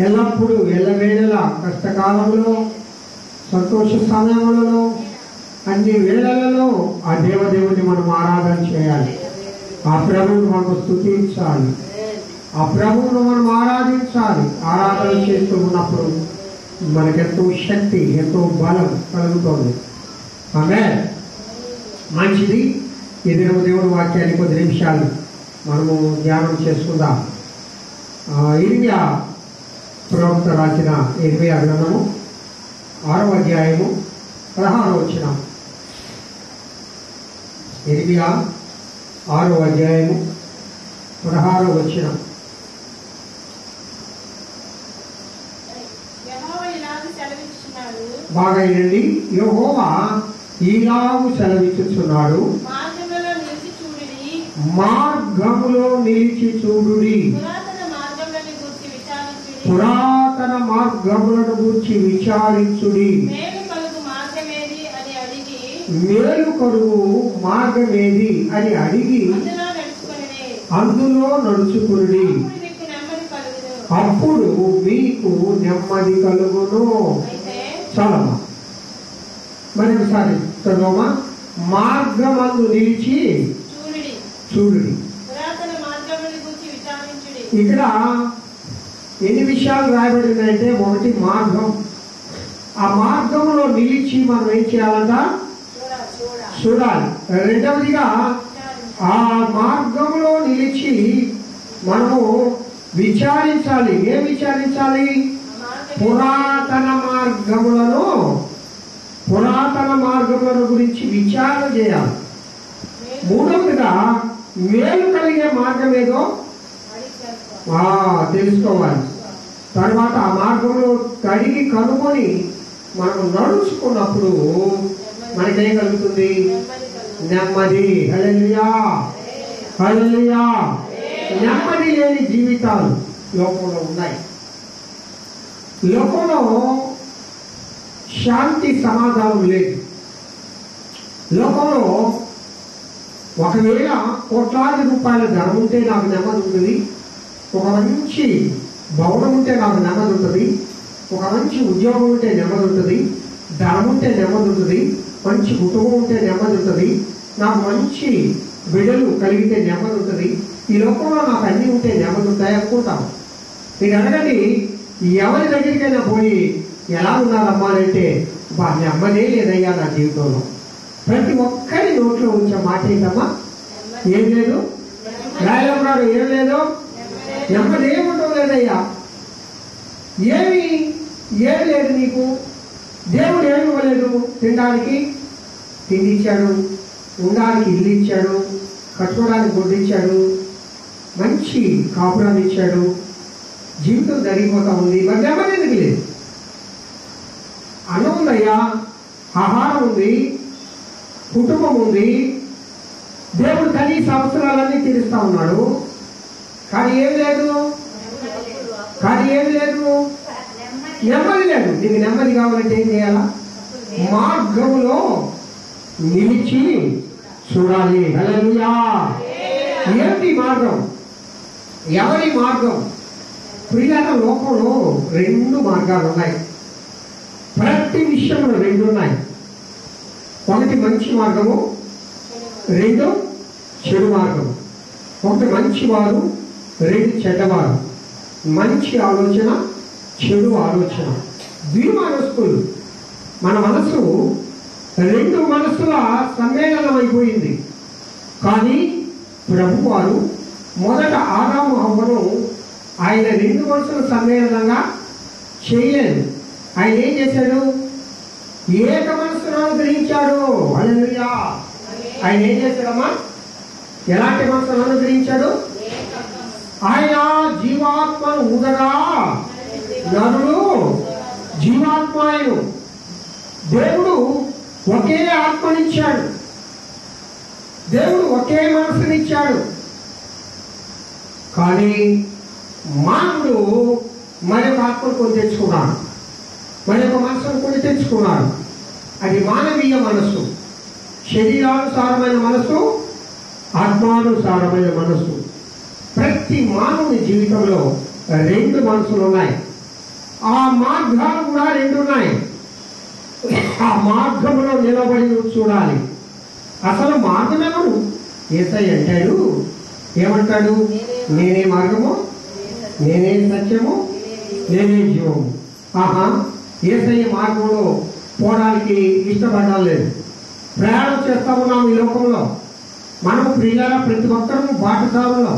ఎల్లప్పుడూ ఎల్లవేళలా కష్టకాలంలో, సంతోష సమయములలో, అన్ని వేళలలో ఆ దేవదేవుని మనం ఆరాధన చేయాలి. ఆ ప్రభువును మనం స్తుతించాలి. ఆ ప్రభువును మనం ఆరాధించాలి. ఆరాధన చేస్తూ ఉన్నప్పుడు మనకెంతో శక్తి, ఎంతో బలం కలుగుతుంది. ఆమేన్. మంచిది. ఈ దినము దేవుని వాక్యాన్ని కొద్ది నిమిషాలు మనము ధ్యానం చేసుకుందాం. ఇర్మియా ప్రవక్త రాసిన ఇర్మియా గ్రంథము 6వ అధ్యాయము 16వ వచనం. ఇర్మియా 6వ అధ్యాయము 16వ వచనం. బాగా వినండి. యెహోవా ఈలాగు సెలవిచ్చుచున్నాడు, మార్గములో నిలిచి చూడుడి, పురాతన మార్గములను గూర్చి విచారించుడి, మేలు కలుగు మార్గమేది అని అడిగి అందులో నడుచుకుడి, అప్పుడు మీకు నెమ్మది కలుగును. చాలమ్మా, మరొకసారి చదవమా. మార్గమందు నిలిచి చూడుడి. ఇక్కడ ఎన్ని విషయాలు రాయబడి ఉన్నాయంటే, ఒకటి మార్గం. ఆ మార్గంలో నిలిచి మనం ఏం చేయాలంట? చూడాలి. రెండవదిగా ఆ మార్గంలో నిలిచి మనము విచారించాలి. ఏం విచారించాలి? పురాతన మార్గములను గురించి విచారణ చేయాలి. మూడవదిగా మేలు కలిగే మార్గం ఏదో తెలుసుకోవాలి. తర్వాత ఆ మార్గంలో కడిగి కనుగొని మనం నడుచుకున్నప్పుడు మనకేం కలుగుతుంది? నెమ్మది. హల్లెలూయా, హల్లెలూయా. నెమ్మది లేని జీవితాలు లోకంలో ఉన్నాయి. లోకంలో శాంతి సమాధానం లేదు. లోకంలో ఒకవేళ కోట్లాది రూపాయల ధనం ఉంటే నాకు నెమ్మది ఉంటుంది, ఒక మంచి భవనం ఉంటే నాకు నెమ్మది ఉంటుంది, ఒక మంచి ఉద్యోగం ఉంటే నెమ్మది ఉంటుంది, ధనం ఉంటే నెమ్మది ఉంటుంది, మంచి కుటుంబం ఉంటే నెమ్మది ఉంటుంది, నాకు మంచి బిడ్డలు కలిగితే నెమ్మది ఉంటుంది, ఈ లోకంలో నాకు అన్నీ ఉంటే నెమ్మది ఉంటాయి అనుకుంటాం. మీరు అడగండి, ఎవరి దగ్గరికైనా పోయి ఎలా ఉన్నారమ్మా అంటే, నెమ్మదే లేదయ్యా నా జీవితంలో. ప్రతి ఒక్కరి నోట్లో ఉంచే మాట ఏంటమ్మా? ఏం లేదు. రాయలమ్మ గారు ఏం లేదు, నెమ్మది ఏముండవు లేదయ్యా. ఏమి లేదు నీకు. దేవుడు ఏమి ఇవ్వలేదు. తినడానికి తిండి ఇచ్చాడు, ఉండడానికి ఇల్లు ఇచ్చాడు, కట్టుకోవడానికి గుడ్డు ఇచ్చాడు, మంచి కాపురాన్ని ఇచ్చాడు, జీవితం జరిగిపోతా ఉంది. మరి నెమ్మది ఎందుకు లేదు? అన్నం ఉందయ్యా, ఆహారం ఉంది, కుటుంబం ఉంది, దేవుడు కనీస అవసరాలన్నీ తీరుస్తా ఉన్నాడు. కానీ ఏం లేదు. నెమ్మది లేదు. నీకు నెమ్మది కావాలంటే ఏం చేయాలా? మార్గములో నిలిచి చూడాలి. హల్లెలూయా. ఏంటి మార్గం? ఎవరి మార్గం? ప్రియుల లోకంలో 2 మార్గాలు ఉన్నాయి. ప్రతి విషయంలో 2 ఉన్నాయి. ఒకటి మంచి మార్గము, 2 చెడు మార్గం. ఒకటి మంచివారు, 2 చెడ్డవారు. మంచి ఆలోచన, చెడు ఆలోచన. ద్విమనస్కులు. మన మనసు 2 మనసుల సమ్మేళనం అయిపోయింది. కానీ ప్రభువారు మొదట ఆదాము హవ్వను ఆయన రెండు మనసులు సమ్మేళనంగా చేయలేదు. ఆయన ఏం చేశాడు? ఏక మనసును అనుగ్రహించాడు. హల్లెలూయా. ఆయన ఏం చేశాడమ్మా? ఎలాంటి మనసును అనుగ్రహించాడు? ఆయన జీవాత్మను ఊదగా నరుడు జీవాత్మాయను. దేవుడు ఒకే ఆత్మనిచ్చాడు, దేవుడు ఒకే మనసునిచ్చాడు. కానీ మానవుడు మరొక ఆత్మను కొని తెచ్చుకున్నాడు, మరొక మనసును కొని తెచ్చుకున్నాడు. అది మానవీయ మనస్సు, శరీరానుసారమైన మనస్సు, ఆత్మానుసారమైన మనస్సు. ప్రతి మానవుని జీవితంలో రెండు మనసులు ఉన్నాయి. ఆ మార్గాలు కూడా రెండు ఉన్నాయి. ఆ మార్గంలో నిలబడి చూడాలి. అసలు మార్గం ఎవరు? యేసయ్య అంటాడు. ఏమంటాడు? నేనే మార్గము, నేనే సత్యము, నేనే జీవము. యేసయ్య మార్గంలో పోవడానికి ఇష్టపడడం లేదు. ప్రయాణం చేస్తా ఉన్నాం ఈ లోకంలో. మనం ప్రియులారా ప్రతి ఒక్కరూ బాటసారులో.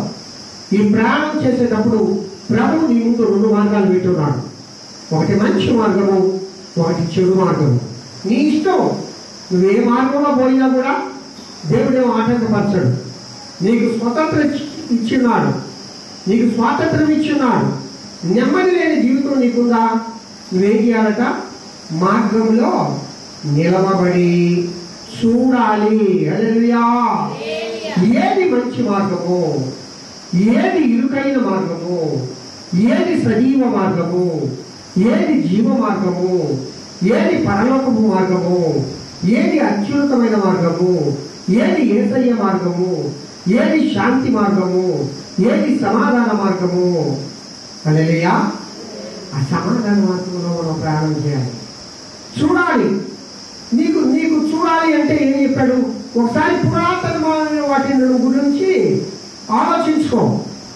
ఈ ప్రయాణం చేసేటప్పుడు ప్రభువు నీ ముందు రెండు మార్గాలు పెట్టున్నాడు. ఒకటి మంచి మార్గము, ఒకటి చెడు మార్గము. నీ ఇష్టం. నువ్వు ఏ మార్గంలో పోయినా కూడా దేవుడేమో ఆటంకపరచడు. నీకు స్వతంత్రం ఇచ్చిన్నాడు, నీకు స్వాతంత్రం ఇచ్చిన్నాడు. నెమ్మది లేని జీవితం నీకుందా? నువ్వేం చేయాలట? మార్గంలో నిలవబడి చూడాలి. హల్లెలూయా. ఏది మంచి మార్గము, ఏది ఇరుకైన మార్గము, ఏది సజీవ మార్గము, ఏది జీవ మార్గము, ఏది పరలోకపు మార్గము, ఏది అత్యున్నతమైన మార్గము, ఏది యేసయ్య మార్గము, ఏది శాంతి మార్గము, ఏది సమాధాన మార్గము. హల్లెలూయా. ఆ సమాధాన మార్గంలో మనం ప్రయాణం చేయాలి, చూడాలి. నీకు నీకు చూడాలి అంటే ఏం చెప్పాడు? ఒకసారి పురాతనమైన వాటి గురించి ఆలోచించుకో.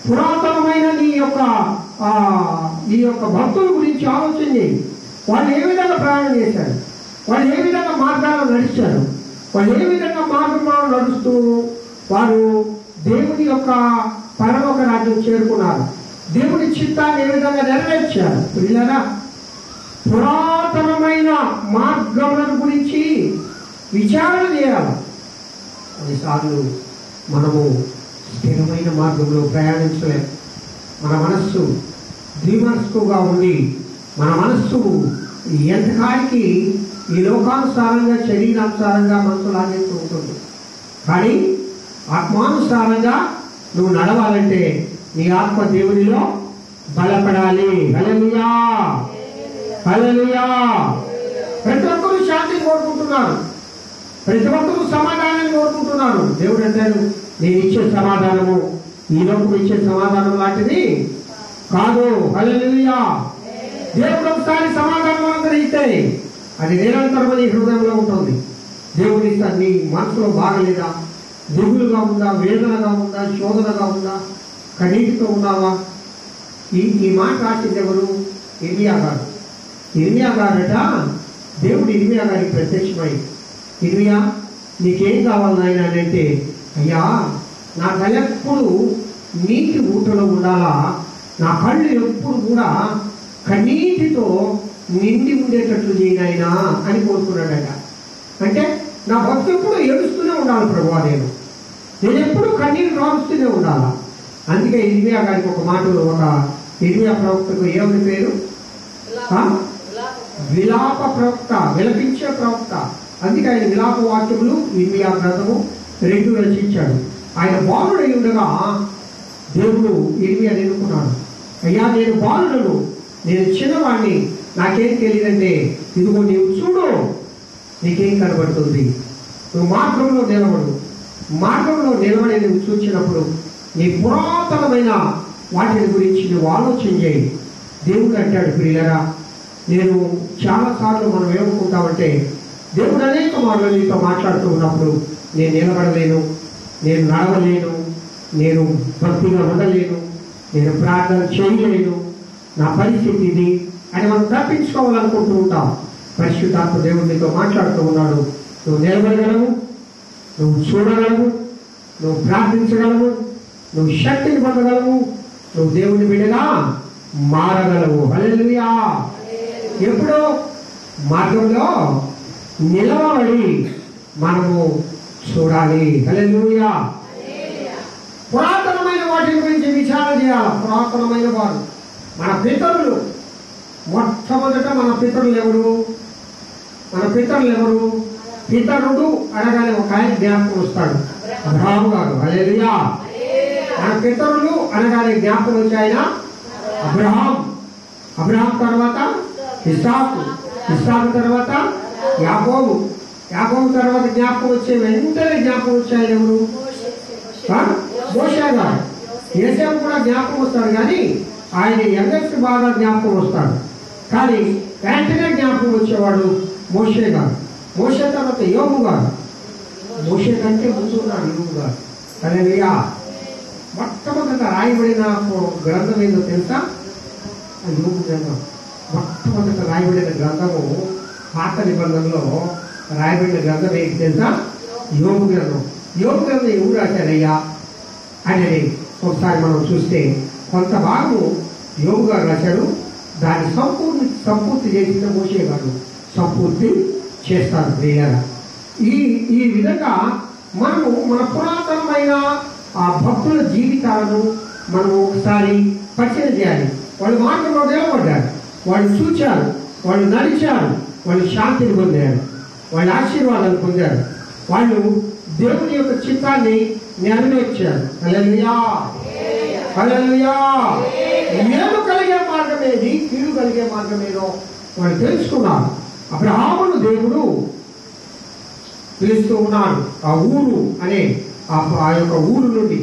పురాతనమైన నీ యొక్క భక్తుల గురించి ఆలోచన చేయి. వాళ్ళు ఏ విధంగా ప్రయాణం చేశారు, వాళ్ళు ఏ విధంగా మార్గాలు నడిచారు, వాళ్ళు ఏ విధంగా మార్గంలో నడుస్తూ వారు దేవుని యొక్క పరలోక రాజ్యం చేరుకున్నారు, దేవుని చిత్తాన్ని ఏ విధంగా నెరవేర్చారు. పిల్లరా, పురాతనమైన మార్గముల గురించి విచారణ చేయాలి. కొన్నిసార్లు మనము స్థిరమైన మార్గంలో ప్రయాణించలేం. మన మనస్సు ద్విమనస్సుగా ఉండి, మన మనస్సు ఎంతకాడికి ఈ లోకానుసారంగా శరీరానుసారంగా మనసు లాగేస్తూ ఉంటుంది. కానీ ఆత్మానుసారంగా నువ్వు నడవాలంటే నీ ఆత్మ దేవునిలో బలపడాలి. హల్లెలూయా, హల్లెలూయా. ప్రతి ఒక్కరూ శాంతిని కోరుకుంటున్నారు, ప్రతి ఒక్కరూ సమాధానాన్ని కోరుకుంటున్నారు. దేవుడు అంటాడు, నేను ఇచ్చే సమాధానము ఈ లోకం ఇచ్చే సమాధానం లాంటిది కాదు. హల్లెలూయా. దేవుడు ఒకసారి సమాధానం అనుగ్రహిస్తే అది నిరంతరం నీ హృదయంలో ఉంటుంది. దేవుడి నీ మనసులో బాగలేదా, దిగులుగా ఉందా, వేదనగా ఉందా, శోధనగా ఉందా, కన్నీటితో ఉన్నావా? ఈ మాట రాసింది ఎవరు? ఇర్మియా గారు. ఇర్మియా గారట దేవుడు ఇర్మియా గారికి ప్రత్యక్షమై, ఇర్మియా నీకేం కావాలి నాయన అని అంటే, అయ్యా నా కళ్ళెప్పుడు నీటి ఊటలో ఉండాలా, నా కళ్ళు ఎప్పుడు కూడా కన్నీటితో నిండి ఉండేటట్లు చేయనాయనా అని కోరుకున్నాడట. అంటే నా భక్తి ఎప్పుడు ఏడుస్తూనే ఉండాలి ప్రభువా, నేను ఎప్పుడు కన్నీరు రాలుస్తూనే ఉండాలా. అందుకే ఇర్మియా గారికి ఒక మాట, ఒక ఇర్మియా ప్రవక్తకు ఏమని పేరు? విలాప ప్రవక్త, విలపించే ప్రవక్త. అందుకే ఆయన విలాప వాక్యములు ఇర్మియా గ్రంథము 2 రచించాడు. ఆయన బాలుడై ఉండగా దేవుడు ఇర్మియా ఎన్నుకున్నాడు. అయ్యా నేను బాలుడను, నేను చిన్నవాడిని, నాకేం తెలియదంటే ఇదిగో నీవు చూడు, నీకేం కనబడుతుంది, నువ్వు మార్గంలో నిలబడు. మార్గంలో నిలబడి నువ్వు చూసినప్పుడు నీ పురాతనమైన వాటిని గురించి నువ్వు ఆలోచన చేయి. దేవుడు అంటాడు, ప్రియులరా, నేను చాలాసార్లు మనం ఏమనుకుంటామంటే దేవుడు అనేక మార్లు నీతో మాట్లాడుతూ ఉన్నప్పుడు నేను నిలబడలేను, నేను నడవలేను, నేను భక్తిగా ఉండలేను, నేను ప్రార్థన చేయలేను, నా పరిస్థితి ఇది అని మనం తప్పించుకోవాలనుకుంటూ ఉంటాం. పరిశుద్ధాత్మ దేవుడు నీతో మాట్లాడుతూ ఉన్నాడు. నువ్వు నిలబడగలవు, నువ్వు చూడగలవు, నువ్వు ప్రార్థించగలవు, నువ్వు శక్తిని పొందగలవు, నువ్వు దేవుని బిడ్డగా మారగలవు. హల్లెలూయా. ఎప్పుడు మార్గంలో నిలబడి మనము చూడాలి. హల్లెలూయా. పురాతనమైన వాటి గురించి విచారణ చేయాలి. పురాతనమైన వారు మన పితరులు. మొట్టమొదట మన పితరులు ఎవరు? పితరుడు అనగానే ఒక ఆయన జ్ఞాపకం వస్తాడు, అబ్రహాము గారు. హల్లెలూయా. మన పితరులు అనగానే జ్ఞాపకం వచ్చే ఆయన అబ్రహాం తర్వాత ఇస్సాకు తర్వాత యాకోబు తర్వాత జ్ఞాపకం వెంటనే జ్ఞాపకం వచ్చే ఆయన ఎవరు? మోషే గారు. యేసేపు కూడా జ్ఞాపకం వస్తాడు, కానీ ఆయన యంగెస్ట్ బాగా జ్ఞాపకం వస్తాడు. కానీ వెంటనే జ్ఞాపకం వచ్చేవాడు మోషే గారు. మోషే తర్వాత యోబు గారు. మోషే కంటే ముందు ఉన్నాడు యోబు గారు. హల్లెలూయా. మొట్టమొదట రాయబడిన గ్రంథం ఏదో తెలుసా? యోబు గ్రంథం. మొట్టమొదట రాయబడిన గ్రంథము పాత నిబంధనలో రాయబడిన గ్రంథం ఏంటి తెలుసా? యోబు గ్రంథం. యోబు గ్రంథం ఎవరు రాశారయ్యా అనేది ఒకసారి మనం చూస్తే కొంత భాగము యోబు గారు రాశాడు. దాన్ని సంపూర్తి చేసిన మోషే గారు సంపూర్తి చేస్తారు. ప్రియులారా, ఈ విధంగా మనము మన పురాతనమైన ఆ భక్తుల జీవితాలను మనం ఒకసారి పరిచయం చేయాలి. వాళ్ళు మార్గంలో నిలబడ్డారు, వాళ్ళు చూచారు, వాళ్ళు నడిచారు, వాళ్ళు శాంతిని పొందారు, వాళ్ళు ఆశీర్వాదాలు పొందారు, వాళ్ళు దేవుని యొక్క చిత్తాన్ని నెరవేర్చారు. హల్లెలూయా. హల్లెలూయా. మేలు కలిగే మార్గం ఏది, కీడు కలిగే మార్గం ఏదో వాళ్ళు తెలుసుకున్నారు. అబ్రహామును దేవుడు పిలుస్తూ ఉన్నాడు. ఆ ఊరు అనే ఆ యొక్క ఊరు నుండి,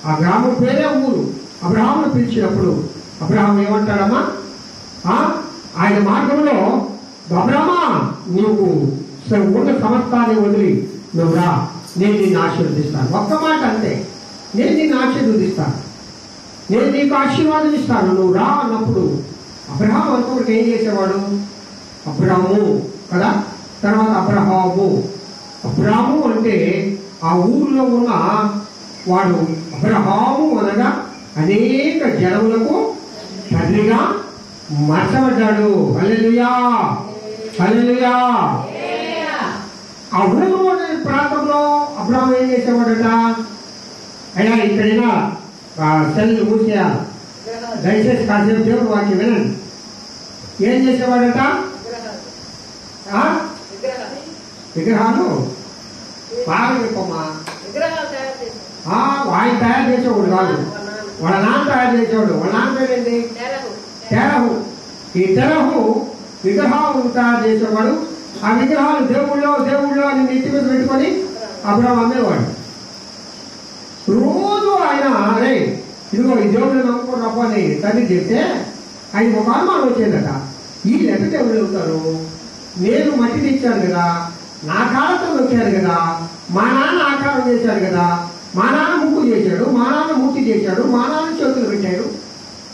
ఆ గ్రామం పేరే ఊరు. అబ్రహామును పిలిచినప్పుడు అబ్రహాం ఏమంటాడమ్మా? ఆయన మార్గంలో అబ్రహమా, నీవు ఉన్న సమస్తాన్ని వదిలి నువ్వు రా, నేను నిన్ను ఆశీర్వదిస్తాను. ఒక్క మాట అంతే, నేను నిన్ను ఆశీర్వదిస్తాను, నేను నీకు ఆశీర్వాదం ఇస్తాను, నువ్వు రా అన్నప్పుడు అబ్రహాం అనుకోటి ఏం చేసేవాడు? అబ్రాము కదా, తర్వాత అబ్రాము అంటే ఆ ఊరిలో ఉన్న వాడు. అబ్రహాము అనగా అనేక జనములకు తండ్రిగా మార్చబడ్డాడు. హల్లెలూయా. హల్లెలూయా. ఆ ఊరు ప్రాంతంలో అబ్రహాము ఏం చేసేవాడట? అయినా ఇక్కడైనా సెల్లు మూసేయాలి, దయచేసి కాసేపు దేవుడు వాక్యం వినండి. ఏం చేసేవాడట? విగ్రహాలు బాగా చెప్పమ్మా. ఆయన తయారు చేసేవాడు కాదు, వాళ్ళ నాన్న తయారు చేసేవాడు. వాళ్ళ నాన్న పేరేంటి? తెరహు. ఈ తెరహు విగ్రహాలు తయారు చేసేవాడు. ఆ విగ్రహాలు దేవుళ్ళు అని నెత్తి మీద పెట్టుకొని అబ్రహాం అమ్మేవాడు. రోజు ఆయన అరే ఇదిగో ఈ దేవుళ్ళు నమ్ముకుని రప్ప అని తండ్రి చెప్తే ఆయనకు ఒక అనుమానం వచ్చేదట. ఈ లెక్క దేవుళ్ళు అవుతారు, నేను మట్టి తెచ్చాను కదా, నా కాలంతో వచ్చాడు కదా, మా నాన్న ఆకారం చేశాడు కదా, మా నాన్న ముక్కు చేశాడు, మా నాన్న మూర్తి చేశాడు, మా నాన్న చేతులు పెట్టాడు,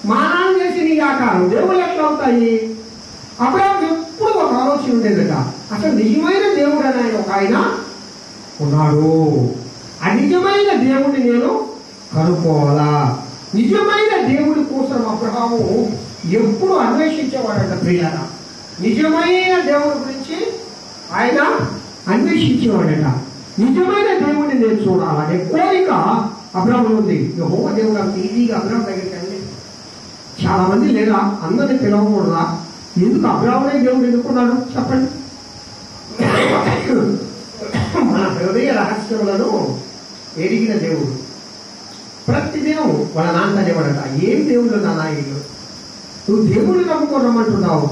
మా నాన్న చేసి నీ ఆకారం దేవుళ్ళు ఎట్లా అవుతాయి? అబ్రహాం ఎప్పుడు ఒక ఆలోచన ఉండేదట, అసలు నిజమైన దేవుడు అని ఒక ఆయన ఉన్నాడు. ఆ నిజమైన దేవుడిని నేను కనుక్కోవాలా. నిజమైన దేవుడి కోసం అబ్రహాము ఎప్పుడు అన్వేషించేవాడట. ప్రియారా, నిజమైన దేవుడి గురించి ఆయన అన్వేషించేవాడట. నిజమైన దేవుడిని నేను చూడాలనే కోరిక అబ్రహాములో ఉంది. యెహోవా దేవుడు అంత ఈజీగా అబ్రహాం దగ్గరికి వెళ్ళి చాలా మంది లేదా అందరిని పిలవకూడదా? ఎందుకు అబ్రహామునే దేవుడు ఎన్నుకున్నాడు చెప్పండి? మన హృదయ రహస్యములను ఎరిగిన దేవుడు. ప్రతి దేవుడు వాళ్ళ నాన్న అనేవాడట, ఏం దేవుడు నా నాయకులు, నువ్వు దేవుడిని నమ్ముకోరమ్మంటున్నావు.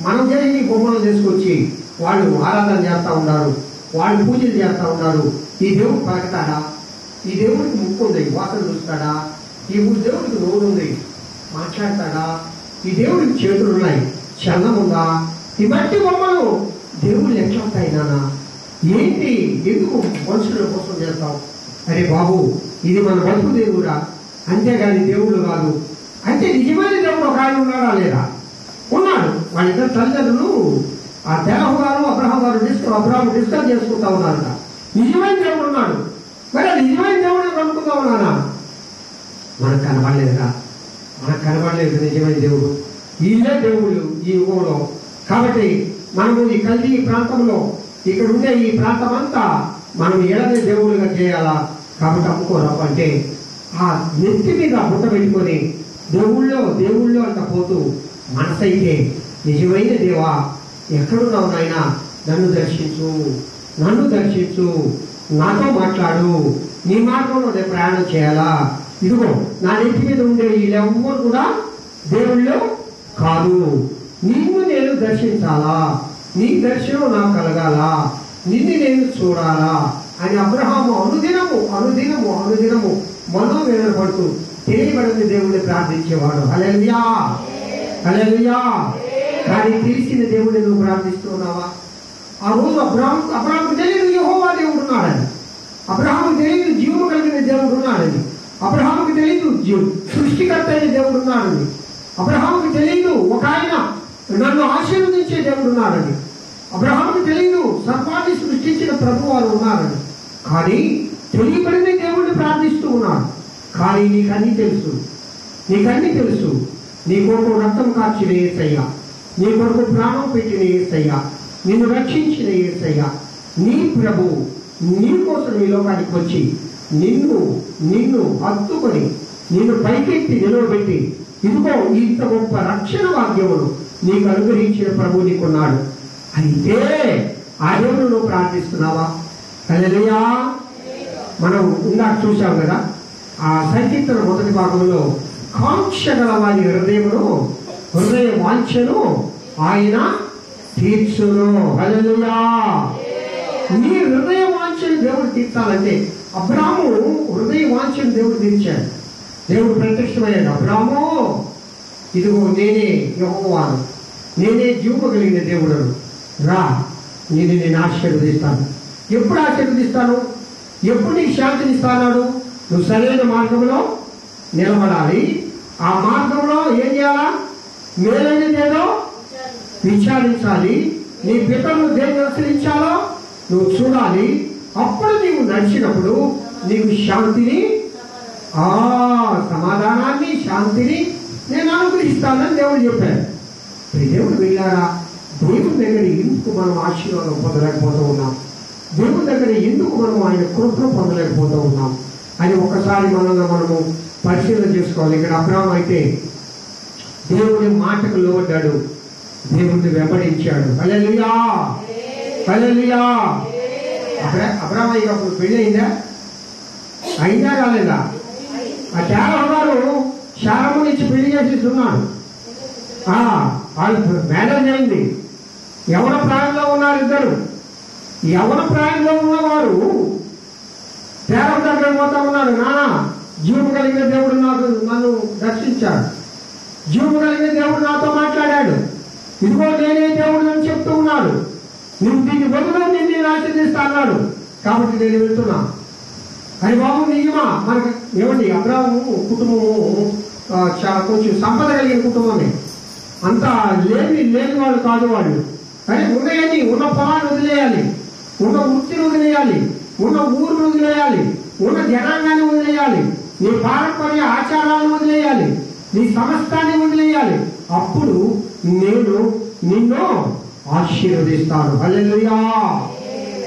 మనం చేసి బొమ్మలు తీసుకొచ్చి వాళ్ళు ఆరాధన చేస్తూ ఉన్నారు, వాళ్ళు పూజలు చేస్తూ ఉన్నారు. ఈ దేవుడు పలకతాడా? ఈ దేవుడికి ముక్కు ఉంది, వాసన చూస్తాడా? ఈ దేవుడికి నోరు ఉంది, మాట్లాడతాడా? ఈ దేవుడికి చేతులు ఉన్నాయి, చందం ఉందా? ఈ మట్టి బొమ్మలు దేవుళ్ళు ఎట్లా ఉంటాయి నాన్న? ఏంటి, ఎందుకు మనుషుల కోసం చేస్తావు? అరే బాబు, ఇది మన బతుకు దేవుడా, అంతేగాని దేవుడు కాదు. అంటే నిజమైన దేవుడు ఒక ఆయన ఉన్నాడా లేదా? ఉన్నాడు. వాళ్ళిద్దరు తల్లిదండ్రులు ఆ తెరహు గారు అబ్రహాం గారు డిస్కస్ చేసుకుంటా ఉన్నారట. నిజమైన దేవుడు ఉన్నాడు. మరి ఆ నిజమైన దేవుడు కనుక్కుందా ఉన్నానా? మనకు కనపడలేదురా. దేవుళ్ళు ఈ యుగంలో. కాబట్టి మనము ఈ కల్దీ ప్రాంతంలో ఇక్కడ ఉండే ఈ ప్రాంతం అంతా మనం ఏడనే దేవుళ్ళుగా చేయాలా. కాబట్టి అమ్ముకోరావు అంటే ఆ నెత్తి మీద బుట్ట పెట్టుకొని దేవుళ్ళో అంట పోతూ మనసైతే నిజమైన దేవా ఎక్కడున్నావు నాయనా, నన్ను దర్శించు, నాతో మాట్లాడు, నీ మార్గంలో నేను ప్రయాణం చేయాలా. ఇదిగో నా నెత్తి మీద ఉండే వీళ్ళెవ్వరు కూడా దేవుళ్ళు కాదు, నిన్ను నేను దర్శించాలా, నీ దర్శనం నాకు కలగాలా, నిన్ను నేను చూడాలా అని అబ్రహాము అనుదినము మనోవేదన పడుతూ తెలియబడిన దేవుడిని ప్రార్థించేవాడు. హల్లెలూయా, హల్లెలూయా. కానీ తెలిసిన దేవుడిని నువ్వు ప్రార్థిస్తున్నావా? ఆ రోజు అబ్రహాముకు తెలియదు యెహోవా దేవుడు ఉన్నాడని, అబ్రహాముకు తెలియదు జీవము కలిగిన దేవుడు ఉన్నాడని, అబ్రహాముకు తెలియదు సృష్టికర్త అయిన దేవుడు ఉన్నాడని, అబ్రహాముకు తెలియదు ఒక ఆయన నన్ను ఆశీర్వదించే దేవుడు ఉన్నాడని, అబ్రహాముకు తెలియదు సర్వాన్ని సృష్టించిన ప్రభు వారు ఉన్నారని. కానీ తెలియబడిన దేవుడిని ప్రార్థిస్తూ ఉన్నాడు. కానీ నీకన్నీ తెలుసు. నీ కొరకు రక్తం కార్చిన యేసయ్య, నీ కొరకు ప్రాణం పెట్టిన యేసయ్య, నిన్ను రక్షించిన యేసయ్య, నీ ప్రభు నీ కోసం ఈ లోకానికి వచ్చి నిన్ను హత్తుకొని నిన్ను పైకెత్తి నిలవబెట్టి ఇదిగో ఇంత గొప్ప రక్షణ వాక్యమును నీకు అనుగ్రహించిన ప్రభు నీకున్నాడు. అయితే ఆ దేవుడు నువ్వు ప్రార్థిస్తున్నావా? హల్లెలూయా. మనం ఇందాక చూసాం కదా, ఆ సంకీర్తన మొదటి భాగంలో కాంక్ష గల వారి హృదయ వాంఛను ఆయన తీర్చును. హల్లెలూయా. నీ హృదయ వాంఛను దేవుడు తీర్చాలంటే అబ్రాము హృదయ వాంఛను దేవుడు తీర్చాడు. దేవుడు ప్రత్యక్షమయ్యాడు. అబ్రాము ఇదిగో నేనే యెహోవాను, నేనే జీవము కలిగిన దేవుడను, రా నేను ఆశీర్వదిస్తాను. ఎప్పుడు ఆశీర్వదిస్తాను? ఎప్పుడు నీకు శాంతినిస్తాడు? నువ్వు సరైన మార్గంలో నిలబడాలి. ఆ మార్గంలో ఏం చేయాలా? మేలైనదేదో విచారించాలి. నీ పితరులు దేన్ని అనుసరించాలో నువ్వు చూడాలి. అప్పుడు నీవు నడిచినప్పుడు నీకు శాంతిని, సమాధానాన్ని, శాంతిని నేను అనుగ్రహిస్తానని దేవుడు చెప్పాడు. దేవుడు వెళ్ళారా? దేవుడి దగ్గర ఎందుకు మనం ఆశీర్వాదం పొందలేకపోతూ ఉన్నాం? దేవుడి దగ్గర ఎందుకు మనం ఆయన కృపను పొందలేకపోతూ ఉన్నాం అని ఒకసారి మనము పరిశీలన చేసుకోవాలి. ఇక్కడ అబ్రాహాము అయితే దేవుడి మాటకు లోబడ్డాడు, దేవుడిని వెంబడించాడు. హల్లెలూయా, హల్లెలూయా. అబ్రాహాము ఇక అప్పుడు పెళ్లి అయిందా కాలేదా? ఆ శారమ్మ గారు శారమ్మ నుంచి పెళ్లి చేసేస్తున్నాడు. వాళ్ళు మ్యారేజ్ అయింది. యవ్వన ప్రాయంలో ఉన్నారు ఇద్దరు. యవ్వన ప్రాయంలో ఉన్నవారు శారమ్మ దగ్గర పోతా ఉన్నాడు. నాన్న, జీవము కలిగిన దేవుడు నన్ను రక్షించాడు, జీవము కలిగిన దేవుడు నాతో మాట్లాడాడు, ఇదిగో నేనే దేవుడు అని చెప్తూ ఉన్నాడు, నువ్వు దీన్ని వదులు, నేను ఆశీర్దిస్తా అన్నాడు, కాబట్టి నేను వెళ్తున్నా అని. బాబు నిజమా? మనకి ఏమండి, అబ్రాహాము కుటుంబము చాలా కొంచెం సంపద కలిగిన కుటుంబమే, అంత లేని వాళ్ళు కాదు వాళ్ళు. కానీ ఉన్నాయని, ఉన్న పొలాన్ని వదిలేయాలి, ఉన్న వృత్తిని వదిలేయాలి, ఉన్న ఊరును వదిలేయాలి, ఉన్న జనాంగాన్ని వదిలేయాలి, నీ పారంపర్య ఆచారాలను వదిలేయాలి, నీ సమస్తాన్ని వదిలేయాలి. అప్పుడు నేను నిన్ను ఆశీర్వదిస్తాను. హల్లెలూయా.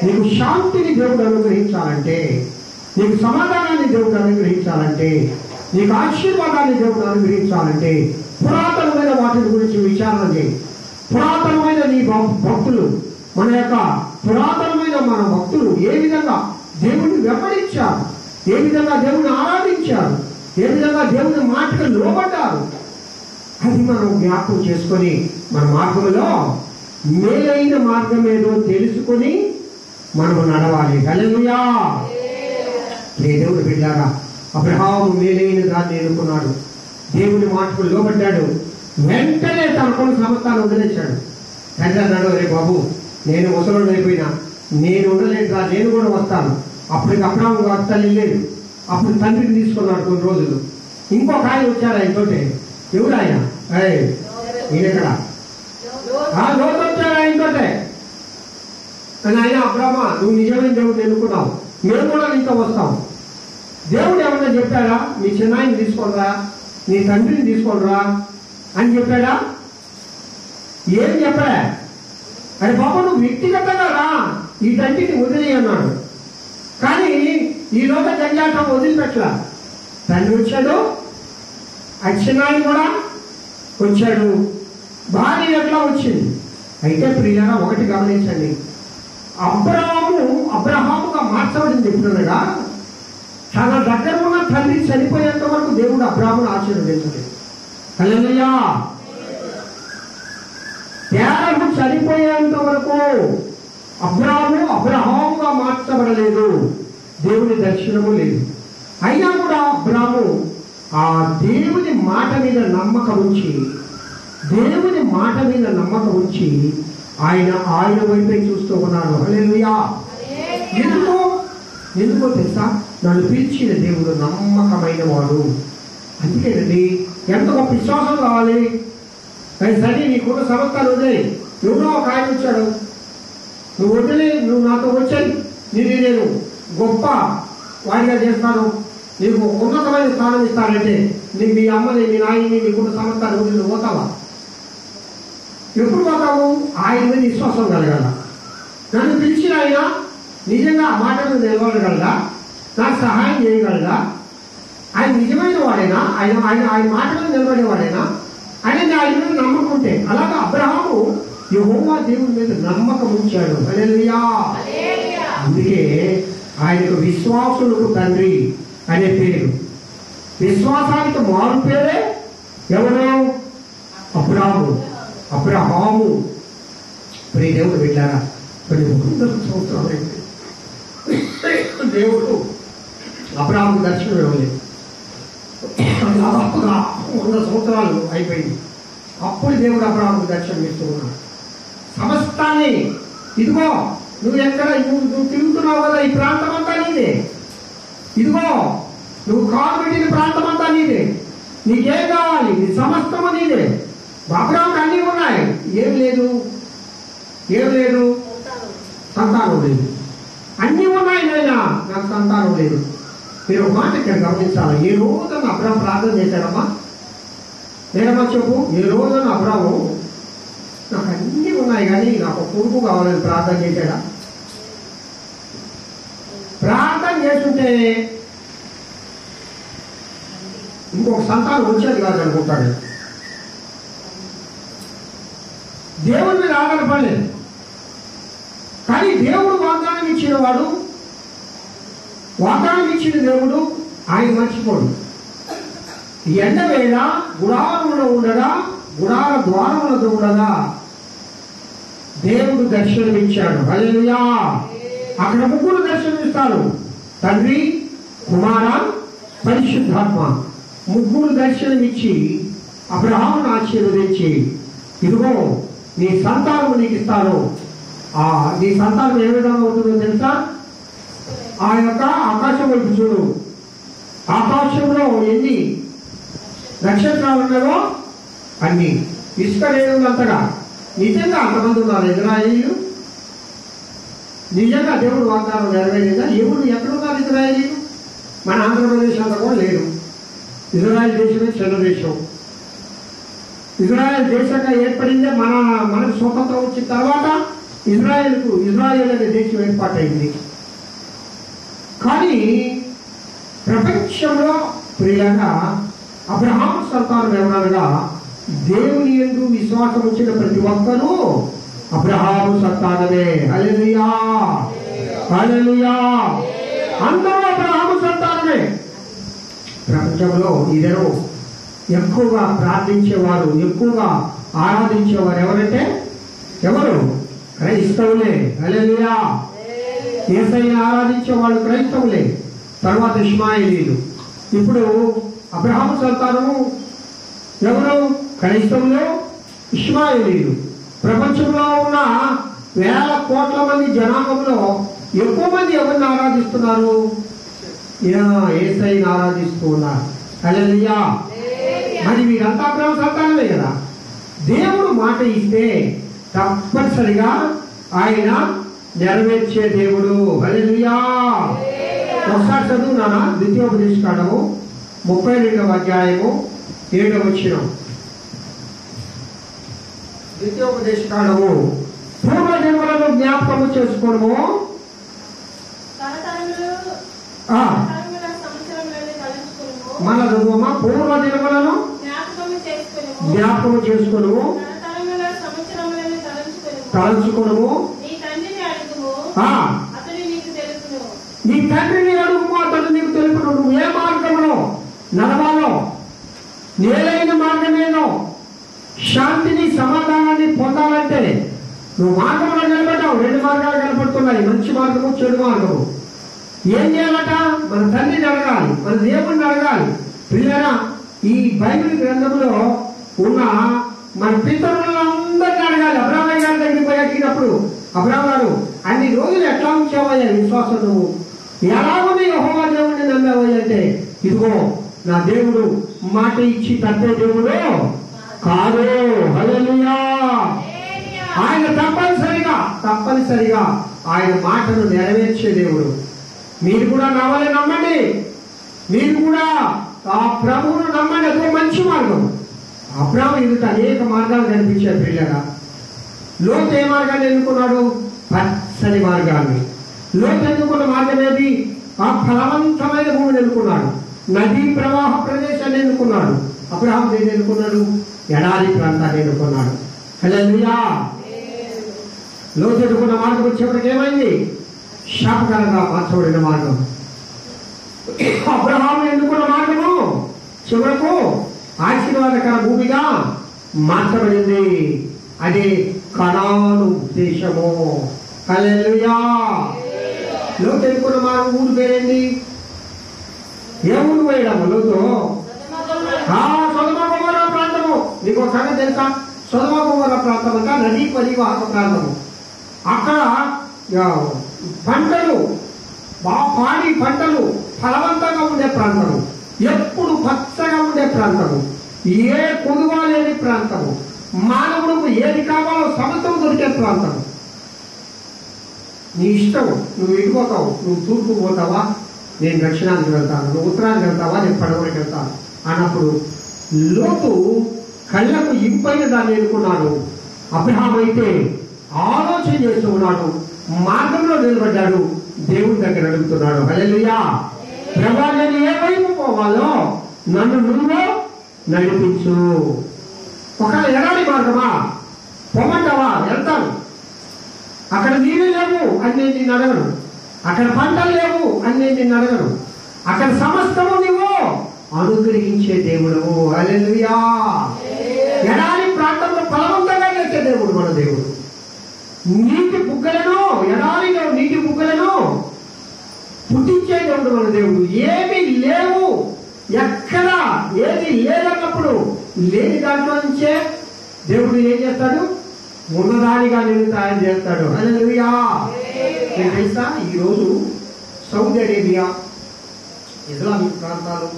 నీకు శాంతిని దేవుడు అనుగ్రహించాలంటే, నీకు సమాధానాన్ని దేవుడు అనుగ్రహించాలంటే, నీకు ఆశీర్వాదాన్ని దేవుడు అనుగ్రహించాలంటే పురాతనమైన వాటి గురించి విచారణ చేయి. పురాతనమైన నీ భక్తులు, మన యొక్క పురాతనమైన మన భక్తులు ఏ విధంగా దేవుడిని వెంబడించారు, ఏ విధంగా దేవుడిని ఆరాధించారు, ఏ విధంగా దేవుని మాటకు లోబడ్డారు, అది మనం జ్ఞాపకం చేసుకొని మన మార్గంలో మేలైన మార్గం ఏదో తెలుసుకొని మనము నడవాలి. హల్లెలూయా. దేవుడు బిడ్డారా, అబ్రహాము మేలైన దాన్ని ఎన్నుకున్నాడు, దేవుని మాటకు లోబడ్డాడు, వెంటనే తనకున్న సమస్తాన్ని వదిలేశాడు. తండ్రి అన్నాడు, రే బాబు, నేను ముసలుడు అయిపోయినా, నేను ఉండలేదురా, నేను కూడా వస్తాను. అప్పటికి అబ్రహాము గారు తల్లి లేదు. అప్పుడు తండ్రిని తీసుకున్నాడు కొన్ని రోజులు. ఇంకొక ఆయన వచ్చారు ఆయనతోటే. ఎవరు ఆయన? ఈయనెక్కడ? లోతు వచ్చాడు ఆయనతోటే. అని ఆయన, అబ్రహ్మా, నువ్వు నిజమైన దేవుడిని ఎన్నుకున్నావు, మేము కూడా నీతో వస్తాం. దేవుడు ఏమన్నా చెప్పాడా? నీ చిన్నాయిని తీసుకోనరా, నీ తండ్రిని తీసుకోనరా అని చెప్పాడా? ఏం చెప్పలే. అది బాబు నువ్వు వ్యక్తిగతంగా రా, వీటన్నిటిని వదిలి అన్నాడు. కానీ ఈ లోక జంజాటం వదిలిపెట్టలా. తండ్రి వచ్చాడు, అచ్చినాయన కూడా వచ్చాడు, భార్య ఎట్లా వచ్చింది. అయితే ప్రియులారా ఒకటి గమనించండి, అబ్రహాముగా మార్చబడింది ఎప్పుడనగా తన దగ్గర ఉన్న తండ్రి చనిపోయేంత వరకు దేవుడు అబ్రహామును ఆశీర్వదించలేదు. హల్లెలూయా. తేరము చనిపోయేంత వరకు అబ్రహాముగా మార్చబడలేదు, దేవుని దర్శనము లేదు. అయినా కూడా అబ్రహాము ఆ దేవుని మాట మీద నమ్మకం ఉంచి ఆయన వైపే చూస్తూ ఉన్నాడు. హల్లెలూయా. ఎందుకో తెలుసా? నన్ను పిలిచిన దేవుడు నమ్మకమైన వాడు. అందుకేనండి ఎంత గొప్ప విశ్వాసం కావాలి. సరే నీకున్న సమస్యలు వదిలే, ఎవరో ఒక ఆయన వచ్చాడు, నువ్వు వదిలే, నువ్వు నాతో వచ్చాయి, నేను గొప్ప వాడిగా చేస్తాను, నీకు ఉన్నతమైన స్థానం ఇస్తానంటే నీకు మీ అమ్మని మీ నాయని నీకున్న సమస్యలు వదిలి నువ్వు పోతావా? ఎప్పుడు పోతావు? ఆయన మీద విశ్వాసం కలగాల. నన్ను పిలిచిన ఆయన నిజంగా ఆ మాటలు నిలబడగలదా? నాకు సహాయం చేయగలదా? ఆయన నిజమైన వాడేనా? ఆయన మాటలు నిలబడేవాడేనా? ఆయన మీద నమ్మకుంటే, అలాగా అబ్రహాము యెహోవా దేవుని మీద నమ్మకం ఉంచాడు. హల్లెలూయా. అందుకే ఆయనకు విశ్వాసులకు తండ్రి అనే పేరు. విశ్వాసానికి మారు పేరే ఎవరు? అబ్రహాము. ప్రియ దేవుడు వెళ్ళారా? కొన్ని 100 సంవత్సరాలు దేవుడు అబ్రహాము దర్శనం ఇవ్వలేదు. దాదాపుగా 100 సంవత్సరాలు అయిపోయింది. అప్పుడు దేవుడు అబ్రహాము దర్శనం ఇస్తూ ఉన్నాడు. సమస్తాన్ని ఇదిగో నువ్వు ఎక్కడ నువ్వు తిరుగుతున్నావు కదా, ఈ ప్రాంతం అంతా నీదే, ఇదిగో నువ్వు కాలు పెట్టిన ప్రాంతం అంతా నీదే, నీకేం కావాలి, నీ సమస్తము నీదే. అబ్రహాముకు అన్నీ ఉన్నాయి, ఏం లేదు, సంతానం లేదు. అన్నీ ఉన్నాయి నాయనా, నాకు సంతానం లేదు. మీరు ఒక మాట ఇక్కడ గమనించాలి. ఏ రోజున అబ్రహాం ప్రార్థన చేశాడమ్మా? నేనమ్మా చెప్పు, ఏ రోజున అబ్రహాము నాకు అన్నీ ఉన్నాయి కానీ నాకు కొడుకు కావాలని ప్రార్థన చేశాడా? ప్రార్థన చేస్తుంటే ఇంకొక సంతానం వచ్చేది కాదు అనుకుంటాడు. దేవుడి మీద ఆధారపడలేదు. కానీ దేవుడు వాగ్దానం ఇచ్చిన దేవుడు ఆయన మర్చిపోడు. ఎండవేళ గుడారంలో ఉండగా, గుడార ద్వారములతో ఉండగా దేవుడు దర్శనమిచ్చాడు. హల్లెలూయా. అక్కడ 3 దర్శనమిస్తాడు, తండ్రి, కుమార, పరిశుద్ధాత్మ. 3 దర్శనమిచ్చి అబ్రహామును ఆశీర్వదించి, ఇదిగో నీ సంతానము నీకు ఇస్తాను. నీ సంతానం ఏ విధంగా ఉంటుందో తెలుసా? ఆ యొక్క ఆకాశం వైపు చూడు, ఆకాశంలో ఎన్ని నక్షత్రాలు ఉన్నాయో అన్ని, ఇసుక లేనంతగా. నిజంగా అంతమంది ఉన్నారు ఇజ్రాయేలీలు. నిజంగా దేవుడు వాగ్దానం నెరవేరిందా? ఎక్కడున్నారు ఇజ్రాయేలీలు? మన ఆంధ్రప్రదేశ్ అంతా కూడా లేరు. ఇజ్రాయేల్ దేశమే చిన్న దేశం. ఇజ్రాయేల్ దేశంగా ఏర్పడిందే మనకు స్వతంత్రం వచ్చిన తర్వాత ఇజ్రాయేల్ అనే దేశం ఏర్పాటైంది. కానీ ప్రపంచంలో ప్రియంగా అబ్రహాము సంతానం ఎవరనగా దేవుని యందు విశ్వాసం వచ్చిన ప్రతి ఒక్కరూ అబ్రహాము సంతానమే. హల్లెలూయా. అందరూ అబ్రహాము సంతానమే. ప్రపంచంలో ఇద్దరు ఎక్కువగా ప్రార్థించేవారు, ఎక్కువగా ఆరాధించేవారు ఎవరంటే ఎవరు? క్రైస్తవులే. హల్లెలూయా. యేసయ్యను ఆరాధించే వాళ్ళు క్రైస్తవులే. తర్వాత ఇష్మాయేలీలు. ఇప్పుడు అబ్రహాము సంతానము ఎవరు? క్రైస్తవులు, ఇష్మాయేలీలు. ప్రపంచంలో ఉన్న 1000 కోట్ల మంది జనాంగంలో ఎక్కువ మంది ఎవరిని ఆరాధిస్తున్నారు? యేసయ్యను ఆరాధిస్తూ ఉన్నారు. హల్లెలూయా. మరి వీరంతా అబ్రహాము సంతానమే కదా. దేవుడు మాట ఇస్తే తప్పనిసరిగా ఆయన నెరవేర్చే దేవుడు. హల్లెలూయా. ఒకసారి చదువు నాన్న, ద్వితీయోపదేశకాండము 32వ అధ్యాయము 7వ వచనం. ద్వితీయోపదేశకాండము పూర్వ జన్మలను జ్ఞాపకము చేసుకోవడము మన పూర్వ జన్మలను జ్ఞాపకము చేసుకును తలంచుకును నీ తండ్రిని అడుగుము అతడు నీకు తెలుపును. నువ్వు ఏ మార్గంలో నడవాలో, నేలైన మార్గమేనో, శాంతిని సమాధానాన్ని పొందాలంటే నువ్వు మార్గంలో నిలబడ్డావు. 2 మార్గాలు కనపడుతున్నాయి, మంచి మార్గము, చెడు మార్గము. ఏం చేయాలట? మన తండ్రిని అడగాలి, మన దేవుడిని అడగాలి. పిల్లరా, ఈ బైబిల్ గ్రంథంలో ఉన్న మన పితరులందరినీ అడగాలి. అబ్రాహ్మయ్య గారి దగ్గరికి పోయి అడిగినప్పుడు, అబ్రాహ్మ గారు అన్ని రోజులు ఎట్లా ఉంచావయ్యా విశ్వాసం, నువ్వు ఎలాగుంది యెహోవా దేవుడిని నమ్మావయ్య అంటే, ఇదిగో నా దేవుడు మాట ఇచ్చి తప్పే దేవుడు కాదు. హల్లెలూయా. ఆయన తప్పనిసరిగా ఆయన మాటను నెరవేర్చే దేవుడు. మీరు కూడా నా వల్ల నమ్మండి, మీరు కూడా ఆ ప్రభువును నమ్మండి. అదో మంచి మార్గం. అబ్రాహ్మ ఎదుట అనేక మార్గాలు కనిపించారు పిల్లగా. లోతు ఏ మార్గాన్ని ఎన్నుకున్నాడు? పచ్చని మార్గాన్ని. లోతు ఎన్నుకున్న మార్గం ఏది? ఆ ఫలవంతమైన భూమిని ఎన్నుకున్నాడు. నదీ ప్రవాహ ప్రదేశాన్ని ఎన్నుకున్నాడు. అబ్రాహం దేన్ని ఎన్నుకున్నాడు? ఎడారి ప్రాంతాన్ని ఎన్నుకున్నాడు. హల్లెలూయా. లోతు ఎన్నుకున్న మార్గం వచ్చేప్పటికి ఏమైంది? శాపకరంగా మార్చబడిన మార్గం. అబ్రహాము ఎన్నుకున్న మార్గము చివరకు ఆశీర్వాదకర భూమిగా మార్చబడింది. అది కనాను దేశము. హల్లెలూయా. లోతు ఎన్నుకున్న మార్గం ఊరు పేరేంటి? ఏ ఊరు పోయడము లోతు? సొదొమ గొమొర్రా ప్రాంతము. నీకు ఒక సంగతి తెలుసా? సొదొమ గొమొర్రా ప్రాంతం అంతా నదీ పరివాహక ప్రాంతము. అక్కడ పంటలు పాడి పంటలు ఫలవంతంగా ఉండే ప్రాంతము, ఎప్పుడు పచ్చగా ఉండే ప్రాంతము, ఏ కొదువ లేని ప్రాంతము, మానవులకు ఏది కావాలో సమతం దొరికే ప్రాంతము. నీ ఇష్టం, నువ్వు ఎటుపోతావు? నువ్వు తూర్పు పోతావా? నేను దక్షిణానికి వెళ్తాను. నువ్వు ఉత్తరానికి వెళ్తావా? నేను పడవరికి వెళ్తాను అన్నప్పుడు లోతు కళ్ళకు ఇంపైన దాన్ని ఎన్నుకున్నాడు. అబ్రహాము అయితే ఆలోచన చేస్తూ ఉన్నాడు, మార్గంలో నిలబడ్డాడు, దేవుడి దగ్గర అడుగుతున్నాడు. హల్లెలూయా. ప్రభా, నేను ఏ వైపు పోవాలో నన్ను నువ్వు నడిపించు. ఒక ఎడారి మార్గమా? పొమ్మంటావా? వెళ్తాను. అక్కడ నీళ్ళు లేవు అని నేను నిన్ను అడగను, అక్కడ పంటలు లేవు అని నేను నిన్ను అడగను. అక్కడ సమస్తము నువ్వు అనుగ్రహించే దేవుడు. హల్లెలూయా. ఎడారి ప్రాంతంలో ఫలవంతంగా చేసే దేవుడు మన దేవుడు. నీటి బుగ్గలను, ఎడారిలో నీటి బుగ్గలను పుట్టించే దేవుడు మన దేవుడు. ఏమి లేవు, ఎక్కడ ఏది లేదన్నప్పుడు లేని దాంట్లో నుంచే దేవుడు ఏం చేస్తాడు? ఉన్నదానిగా నేను తయారు చేస్తాడు. హల్లెలూయా. మీకు తెలుసా, ఈరోజు సౌదీ అరేబియా, ఇస్లామిక్ ప్రాంతాలు,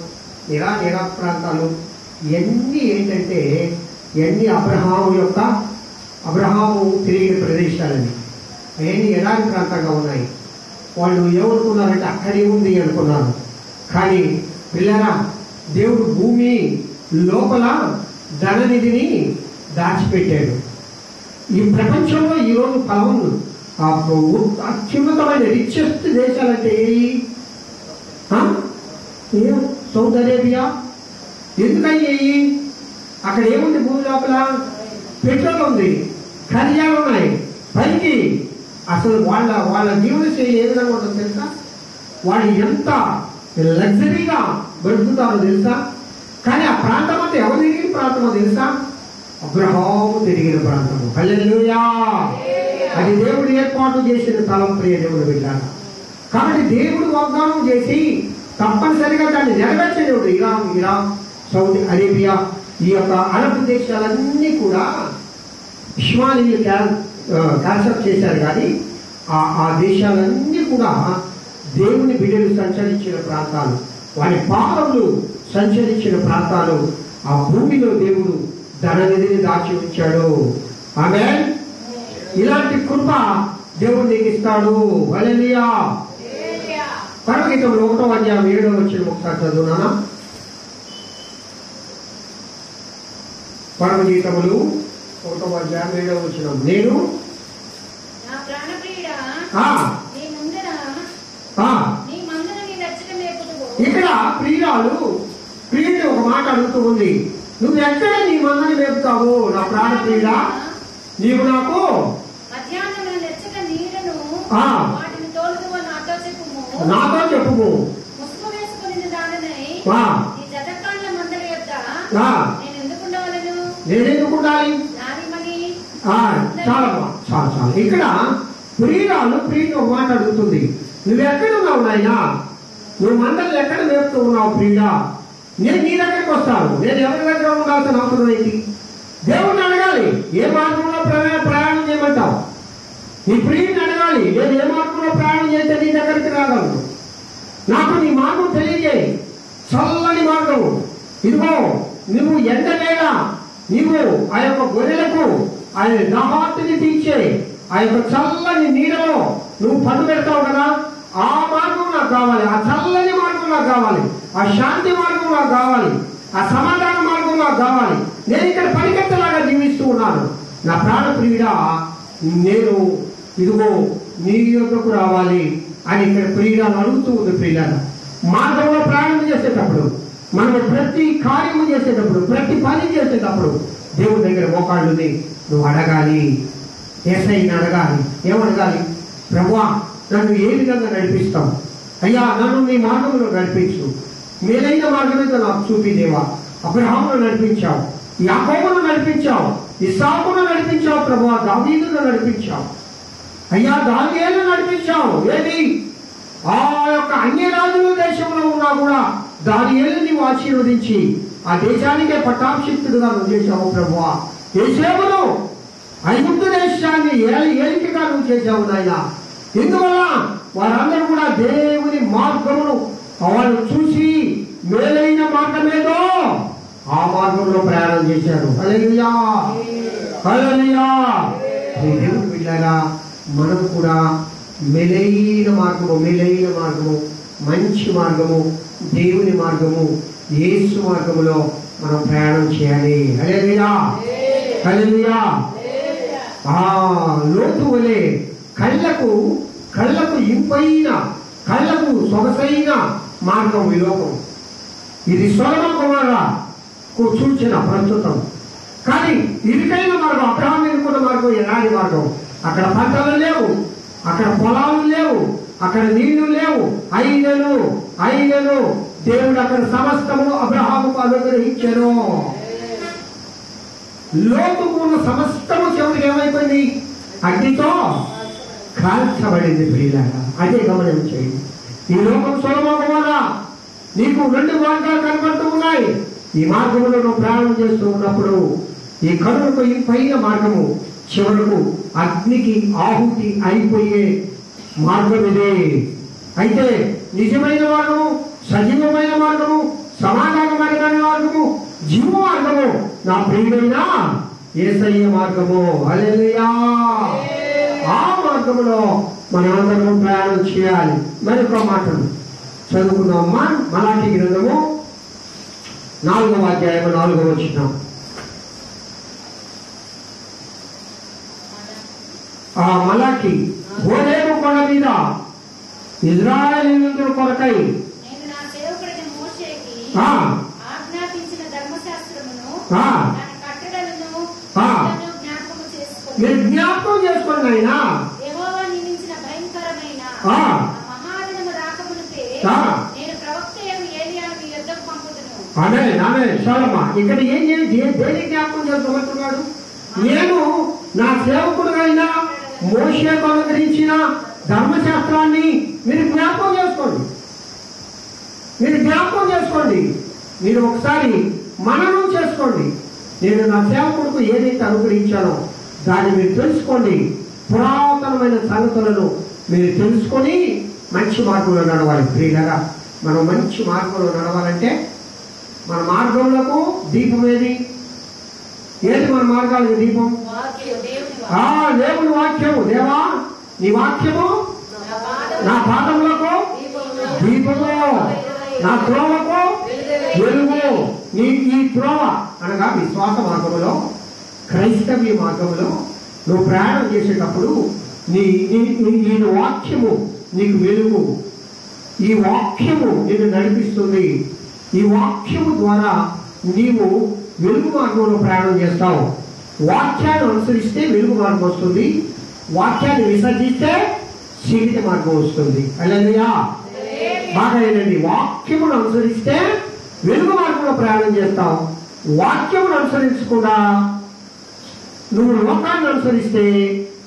ఇరాక్ ప్రాంతాలు ఇవన్నీ ఏంటంటే ఇవన్నీ అబ్రహాము తిరిగిన ప్రదేశాలని. అవన్నీ ఎడారి ప్రాంతంగా ఉన్నాయి. వాళ్ళు ఏమనుకున్నారంటే అక్కడే ఉంది అనుకున్నారు. కానీ పిల్లరా, దేవుడు భూమి లోపల ధననిధిని దాచిపెట్టాడు. ఈ ప్రపంచంలో ఈరోజు ఫలం అత్యున్నతమైన రిచెస్ట్ దేశాలంటే సౌదీ అరేబియా. ఎందుకయ్యాయి? అక్కడ ఏముంది? భూమి లోపల పెట్రోల్ ఉంది, ఖనిజాలు ఉన్నాయి. పైకి అసలు వాళ్ళ జీవన శైలి ఏ విధంగా ఉంటుందో తెలుసా? వాళ్ళు ఎంత లగ్జరీగా బతుకుతారో తెలుసా? కానీ ఆ ప్రాంతం అంటే ఎవరు తిరిగిన ప్రాంతమో తెలుసా? అబ్రహాము తిరిగిన ప్రాంతము. హల్లెలూయా. అది దేవుడు ఏర్పాటు చేసిన స్థలం. ప్రియ దేవుడు విన్నాడు. కాబట్టి దేవుడు వాగ్దానం చేసి తప్పనిసరిగా దాన్ని నెరవేర్చే దేవుడు. ఇరాన్, సౌదీ అరేబియా, ఈ యొక్క అరబ్ దేశాలన్నీ కూడా ఇస్మాయిలీలు క్యాన్సర్ చేశారు. కానీ ఆ దేశాలన్నీ కూడా దేవుని బిడ్డలు సంచరించిన ప్రాంతాలు, వారి పాలకులు సంచరించిన ప్రాంతాలు. ఆ భూమిలో దేవుడు ధననిధిని దాచి ఉంచాడు. ఆమేన్. ఇలాంటి కృప దేవుడు నీకు ఇస్తాడు. హల్లెలూయా. పరమగీతంలో 1వ అధ్యాయం 7వ వచనం ఒకసారి చదువునా? పరమగీతములు ఒకటో అధ్యాయం 7వ వచనం. నేను నా ప్రాణప్రియుడా నీ ముందర నీ మందను నీ వెచ్చట మేపుదువు. ఇక్కడ ప్రియుడు ఒక మాట అడుగుతూ ఉంది, నువ్వు ఎక్కడ నీ మందని మేపుతావు నా ప్రాణప్రియుడా? నీవు నాకు మధ్యాహ్నం వెచ్చట నీడను వాటిని తోలుదువు నాతో చెప్పుము. ముసుగు వేసుకుని దానినై ఈ జతకాండ్ల మందల యొద్ద నేను ఎందుకు ఉండాలి? చాలా ఇక్కడ ప్రియుడు ఒక మాట అడుగుతుంది, నువ్వు ఎక్కడున్నావు నాయనా? నువ్వు మందలు ఎక్కడ మేపుతూ ఉన్నావు ప్రియుడా? నేను నీ దగ్గరికి వస్తాను. నేను ఎవరి దగ్గర ఉండాల్సిన అవసరం ఏంటి? దేవుడిని అడగాలి, ఏ మార్గంలో ప్రయాణం చేయమంటావు? నీ ప్రియుడిని అడగాలి, నేను ఏ మార్గంలో ప్రయాణం చేస్తే నీ దగ్గరికి రాగలను? నాకు నీ మార్గం తెలియజేయి, చల్లని మార్గం. ఇదిగో నువ్వు ఎండలేడా నీవు ఆ యొక్క గొర్రెలకు ఆయన దాహార్తిని తీర్చే ఆ యొక్క చల్లని నీడలో నువ్వు పన్ను పెడతావు కదా, ఆ మార్గం నాకు కావాలి. ఆ చల్లని మార్గం నాకు కావాలి. ఆ శాంతి మార్గం నాకు కావాలి. ఆ సమాధాన మార్గం నాకు కావాలి. నేను ఇక్కడ పరిగెత్తలాగా జీవిస్తూ ఉన్నాను. నా ప్రాణప్రియుడా, నేను ఇదిగో నీ యొక్కకు రావాలి అని ఇక్కడ ప్రియురాలు అడుగుతూ ఉంది. ప్రియులారా, మార్గంలో ప్రయాణం చేసేటప్పుడు, మనం ప్రతి కార్యము చేసేటప్పుడు, ప్రతి పని చేసేటప్పుడు దేవుడి దగ్గర మోకాళ్ళుని నువ్వు అడగాలి. యేసయ్యని అడగాలి. ఏమడగాలి? ప్రభువా, నన్ను ఏ విధంగా నడిపిస్తావు? అయ్యా, నన్ను నీ మార్గంలో నడిపించు. మేలైన మార్గం మీద నాకు చూపి దేవా. అబ్రహామును నడిపించావు, యాకోబును నడిపించావు, ఇస్సాకును నడిపించావు ప్రభువా, దావీదును నడిపించావు, అయ్యా దానియేలును నడిపించావు. ఏది ఆ యొక్క అన్య రాజుల దేశంలో ఉన్నా కూడా దానియేలు నీవు ఆశీర్వదించి ఆ దేశానికే పట్టాభిషిక్తుడుగా నువ్వు చేశావు ప్రభువా. యోసేపును ఐగుప్తు దేశాన్ని ఏలికగా నువ్వు చేశావు నాయన. ఇందువల్ల వారందరూ కూడా దేవుని మార్గమును వాళ్ళు చూసి మేలైన మార్గమేదో ఆ మార్గంలో ప్రయాణం చేశారు. హల్లెలూయా, హల్లెలూయా. దేవుని బిడ్డలారా, మనం కూడా మేలైన మార్గము, మంచి మార్గము, దేవుని మార్గము, యేసు మార్గములో మనం ప్రయాణం చేయాలి. హల్లెలూయా, హల్లెలూయా. లోతు వలె కళ్ళకు ఇంపైన, కళ్ళకు సొగసైన మార్గం ఈ లోకం. ఇది సొలొమోను కుమారులకు సూచన ప్రస్తుతం. కానీ ఇరుకైన మార్గం, అబ్రహాము ఎన్నుకున్న మార్గం ఎలాంటి మార్గం? అక్కడ పంటలు లేవు, అక్కడ పొలాలు లేవు, అక్కడ నీళ్లు లేవు. అయినను దేవుడు అక్కడ సమస్తము అబ్రహాముకు అనుగ్రహించెను. లోతుకు ఉన్న సమస్తము చివరికి ఏమైపోయింది? అగ్నితో కాల్చబడింది. ప్రియులారా, అదే గమనించేయండి. ఈ లోకం సొలొమోను కుమారా, నీకు 2 మార్గాలు కనబడుతూ ఉన్నాయి. ఈ మార్గంలో నువ్వు ప్రయాణం చేస్తూ ఉన్నప్పుడు ఈ కనులకు ఈ పైన మార్గము చివరకు అగ్నికి ఆహుతి అయిపోయే మార్గం ఇదే. అయితే నిజమైన మార్గము, సజీవమైన మార్గము, సమాధానమైన మార్గము, జీవ మార్గము నా ప్రియుడైన యేసయ్య మార్గము. హల్లెలూయా. ఆ మార్గములో మనమందరం ప్రయాణం చేయాలి. మరొక మాటలు చదువుకుందామా. మలాకి గ్రంథము 4వ అధ్యాయం 4వ వచనం. ఆ మలాకి హోరేబు కొండ మీద ఇశ్రాయేలీయుల కొరకై నేను నా సేవకుడైన మోషేకి ఆజ్ఞాపించిన ధర్మశాస్త్రమును దాని కట్టడలను జ్ఞాపకం చేసుకోండి. అయినా యెహోవా నియమించిన భయంకరమైన మహాదినము రాకమునుపే నేను ప్రవక్త ఏలియాను మీ యొద్దకు పంపుదును. అదే చాలమ్మా. ఇక్కడ దేని జ్ఞాపకం చేసుకోమంటున్నాడు? నేను నా సేవకుడుగా మోషేకు అనుగ్రహించిన ధర్మశాస్త్రాన్ని మీరు జ్ఞాపకం చేసుకోండి. మీరు ఒకసారి మననం చేసుకోండి. నేను నా సేవకుడుకు ఏదైతే అనుగ్రహించానో దాన్ని మీరు తెలుసుకోండి. పురాతనమైన సంగతులను మీరు తెలుసుకొని మంచి మార్గంలో నడవాలి. ప్రియులారా, మనం మంచి మార్గంలో నడవాలంటే మన మార్గంలో దీపం ఏది? మన మార్గాలకు దీపం దేవుని వాక్యము. దేవా, నీ వాక్యము నా పాదములకు దీపము, నా త్రోవకు వెలుగు. ఈ త్రోవ అనగా విశ్వాస మార్గములో క్రైస్తవ్య మార్గంలో నువ్వు ప్రయాణం చేసేటప్పుడు నీ వాక్యము నీకు వెలుగు. ఈ వాక్యము నిన్ను నడిపిస్తుంది. ఈ వాక్యము ద్వారా నీవు వెలుగు మార్గంలో ప్రయాణం చేస్తావు. వాక్యాన్ని అనుసరిస్తే వెలుగు మార్గం వస్తుంది. వాక్యాన్ని విసర్జిస్తే చీకటి మార్గం వస్తుంది. హల్లెలూయా. బాగా ఏంటండి, వాక్యమును అనుసరిస్తే వెలుగు మార్గంలో ప్రయాణం చేస్తావు. వాక్యమును అనుసరించకుండా నువ్వు లోకాన్ని అనుసరిస్తే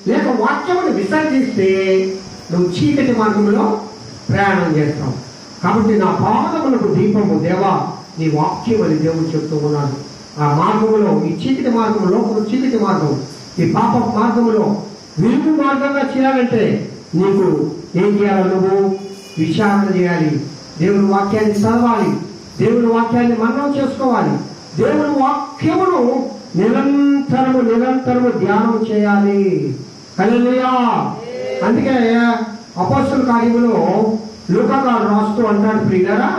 లేక వాక్యమును విసర్జిస్తే నువ్వు చీకటి మార్గంలో ప్రయాణం చేస్తావు. కాబట్టి నా పాదములకు దీపము దేవా నీ వాక్యం అని దేవుడు చెప్తూ ఉన్నాడు. ఆ మార్గంలో, ఈ చీకటి మార్గంలో, చీకటి మార్గం, ఈ పాప మార్గంలో వెలుగు మార్గంగా చేయాలంటే నీకు ఏం చేయాలి? నువ్వు విచారణ చేయాలి. దేవుని వాక్యాన్ని చదవాలి. దేవుని వాక్యాన్ని మననం చేసుకోవాలి. దేవుని వాక్యమును నిరంతరము ధ్యానం చేయాలి. హల్లెలూయా. అందుకే అపోస్తలుల కార్యములో లూకా గారు రాస్తూ అంటాడు, ప్రియులారా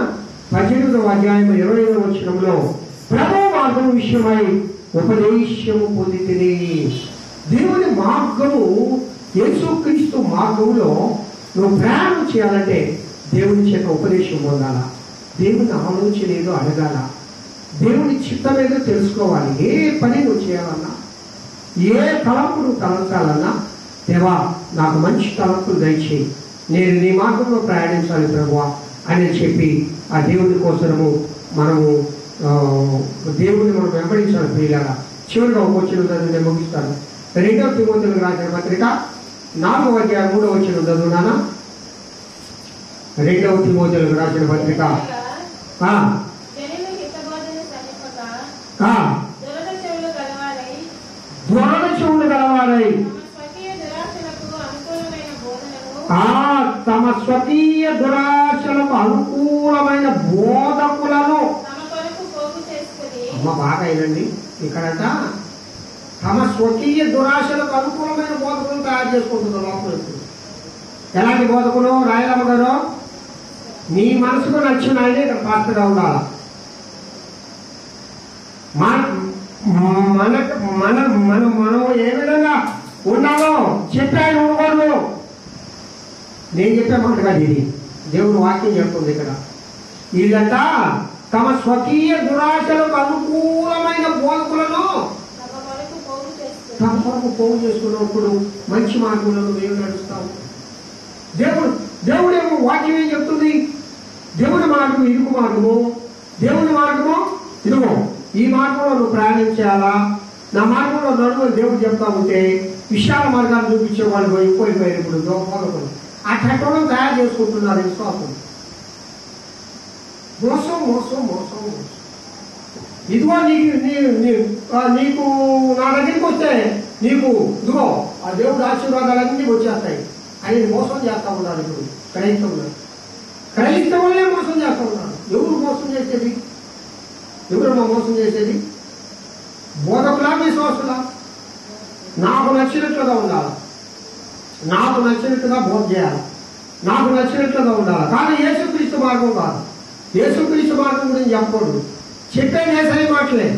18వ అధ్యాయం 25వ వచనంలో ప్రభు మార్గం విషయమై ఉపదేశము పొందితిని. దేవుని మార్గము, యేసుక్రీస్తు మార్గంలో నువ్వు ప్రయాణం చేయాలంటే దేవుని చేత ఉపదేశం పొందాలా. దేవుని ఆలోచన ఏదో అడగాల. దేవుని చిత్తం ఏదో తెలుసుకోవాలి. ఏ పని నువ్వు చేయాలన్నా, ఏ తలంపు నువ్వు తలంచాలన్నా, దేవా నాకు మంచి తలంపులు దయచేయి, నేను నీ మార్గంలో ప్రయాణించాలి ప్రభువా అని చెప్పి ఆ దేవుని కోసము మనము దేవుడిని మనం వెంబడించాలి. ప్రియులారా, చివరిగా ఒక వచనం చదివి నేను ముగిస్తాను. 2వ తిమోతేయులకు రాసిన పత్రిక 4వ అధ్యాయం 3వ వచనం చదువునానా? 2వ తిమోతేయులకు రాసిన పత్రిక దురద చెవులు గలవారై తమ స్వకీయ దురాశలకు అనుకూలమైన బోధకులను అమ్మ బాగా అయినండి. ఇక్కడంట తమ స్వకీయ దురాశలకు అనుకూలమైన బోధకులను తయారు చేసుకుంటున్నారు లోపల. ఎలాంటి బోధకులు? రాయలమ్మ గారు, నీ మనసుకు నచ్చిన ఆయనే ఇక్కడ పాత్రగా ఉండాలి. మనం ఏ విధంగా ఉండాలో చెప్పాను ఉండకూడదు. నేను చెప్పే మాట కాదు ఇది, దేవుడు వాక్యం చెప్తుంది ఇక్కడ. వీళ్ళంట తమ స్వకీయ దురాశలకు అనుకూలమైన బోధకులను తమ కొరకు పోగు చేసుకున్నప్పుడు మంచి మార్గంలో మేము నడుస్తాము. దేవుడేమో వాక్యం ఏం చెప్తుంది? దేవుడి మార్గము ఇరుకు మార్గము, దేవుడి మార్గము ఇదిగో ఈ మార్గంలో నువ్వు ప్రయాణించాలా, నా మార్గంలో నడువు దేవుడు చెప్తా ఉంటే విశాల మార్గాన్ని చూపించే వాళ్ళు ఎక్కువైపోయారు. ఇప్పుడు బోధకులు ఆ చట్టంలో తయారు చేసుకుంటున్నారు. విశ్వాసం మోసం మోసం మోసం మోసం. ఇదిగో నీకు నా దగ్గరికి వస్తే నీకు ఇదిగో ఆ దేవుడు ఆశీర్వాదాలన్నీ వచ్చేస్తాయి అని మోసం చేస్తా ఉన్నారు. ఇప్పుడు క్రైస్తవులే మోసం చేస్తా ఉన్నారు. ఎవరు మోసం చేసేది? ఎవరమ్మా మోసం చేసేది? బోధకులా, విశ్వాసులా? నాకు నచ్చినట్లుగా ఉండాలి, నాకు నచ్చినట్టుగా బోధ చేయాలి, నాకు నచ్చినట్లుగా ఉండాలి. కానీ యేసుక్రీస్తు మార్గం కాదు. యేసుక్రీస్తు మార్గం గురించి చెప్పకూడదు. చెప్పేది యేసయ్య మాటలే,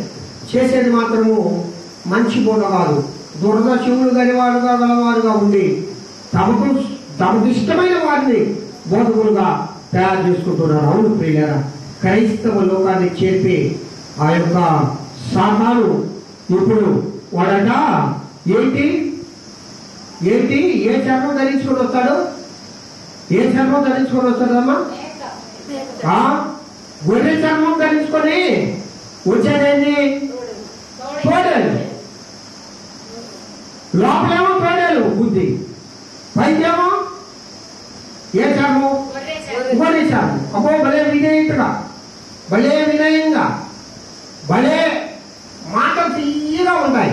చేసేది మాత్రము మంచి బోధ కాదు. దురద చెవులు గలవారుగా ఉండి తమకు ఇష్టమైన వారిని బోధకులుగా తయారు చేసుకుంటున్నారు. అవును ప్రియులారా, క్రైస్తవ లోకాన్ని చేర్పి ఆ యొక్క సాతాను ఇప్పుడు వాడట ఏంటి ఏ చర్మం ధరించుకొని వస్తాడు? ఏ చర్మం ధరించుకొని వస్తాడమ్మా? గొర్రె చర్మం ధరించుకొని వచ్చేదేంటి? తోడేలు. లోపలేమో తోడేలు బుద్ధి, పైకేమో ఏ చర్మం? గొర్రె చర్మం. అబ్బో భలే విధేయతగా, భలే వినయంగా, భలే మాటలు తీయగా ఉంటాయి.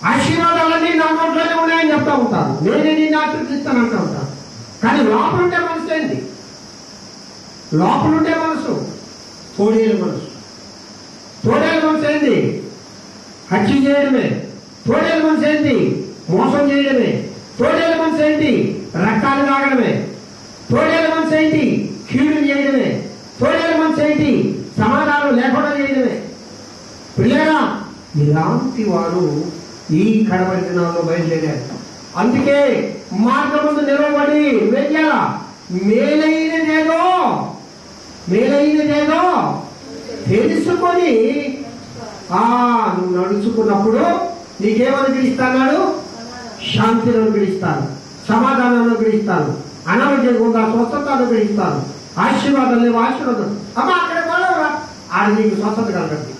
ఆశీర్వాదాలన్నీ నా నోట్లోనే ఉన్నాయని చెప్తా ఉంటారు. నేనే నిన్ను ఆశీర్వదిస్తాను అంటూ ఉంటాను. కానీ లోపలుంటే మనసు ఏంటి? లోపలుంటే మనసు తోడేలు మనసు. తోడేలు మనసు ఏంటి? హత్య చేయడమే. తోడేలు మనసు ఏంటి? మోసం చేయడమే. తోడేలు మనసు ఏంటి? రక్తాలు తాగడమే. తోడేలు మనసు ఏంటి? కీడు చేయడమే. తోడేలు మనసు ఏంటి? సమాధానం లేకుండా చేయడమే. పిల్లరా, ఇలాంటి వారు ఈ కడవరి దినాల్లో బయలుదేరారు. అందుకే మార్గం ముందు నిలబడి వెయ్యాల మేలైనదేదో తెలుసుకొని నువ్వు నడుచుకున్నప్పుడు నీకేమనుగ్రహిస్తాడు? శాంతిని అనుగ్రహిస్తాను, సమాధానం అనుగ్రహిస్తాను, అనారోగ్యంగా స్వస్థత అనుగ్రహిస్తాను, ఆశీర్వాదం లేవు ఆశీర్వాదం. అమ్మ అక్కడ పోలేవురా, ఆడ నీకు స్వస్థత కలగండి.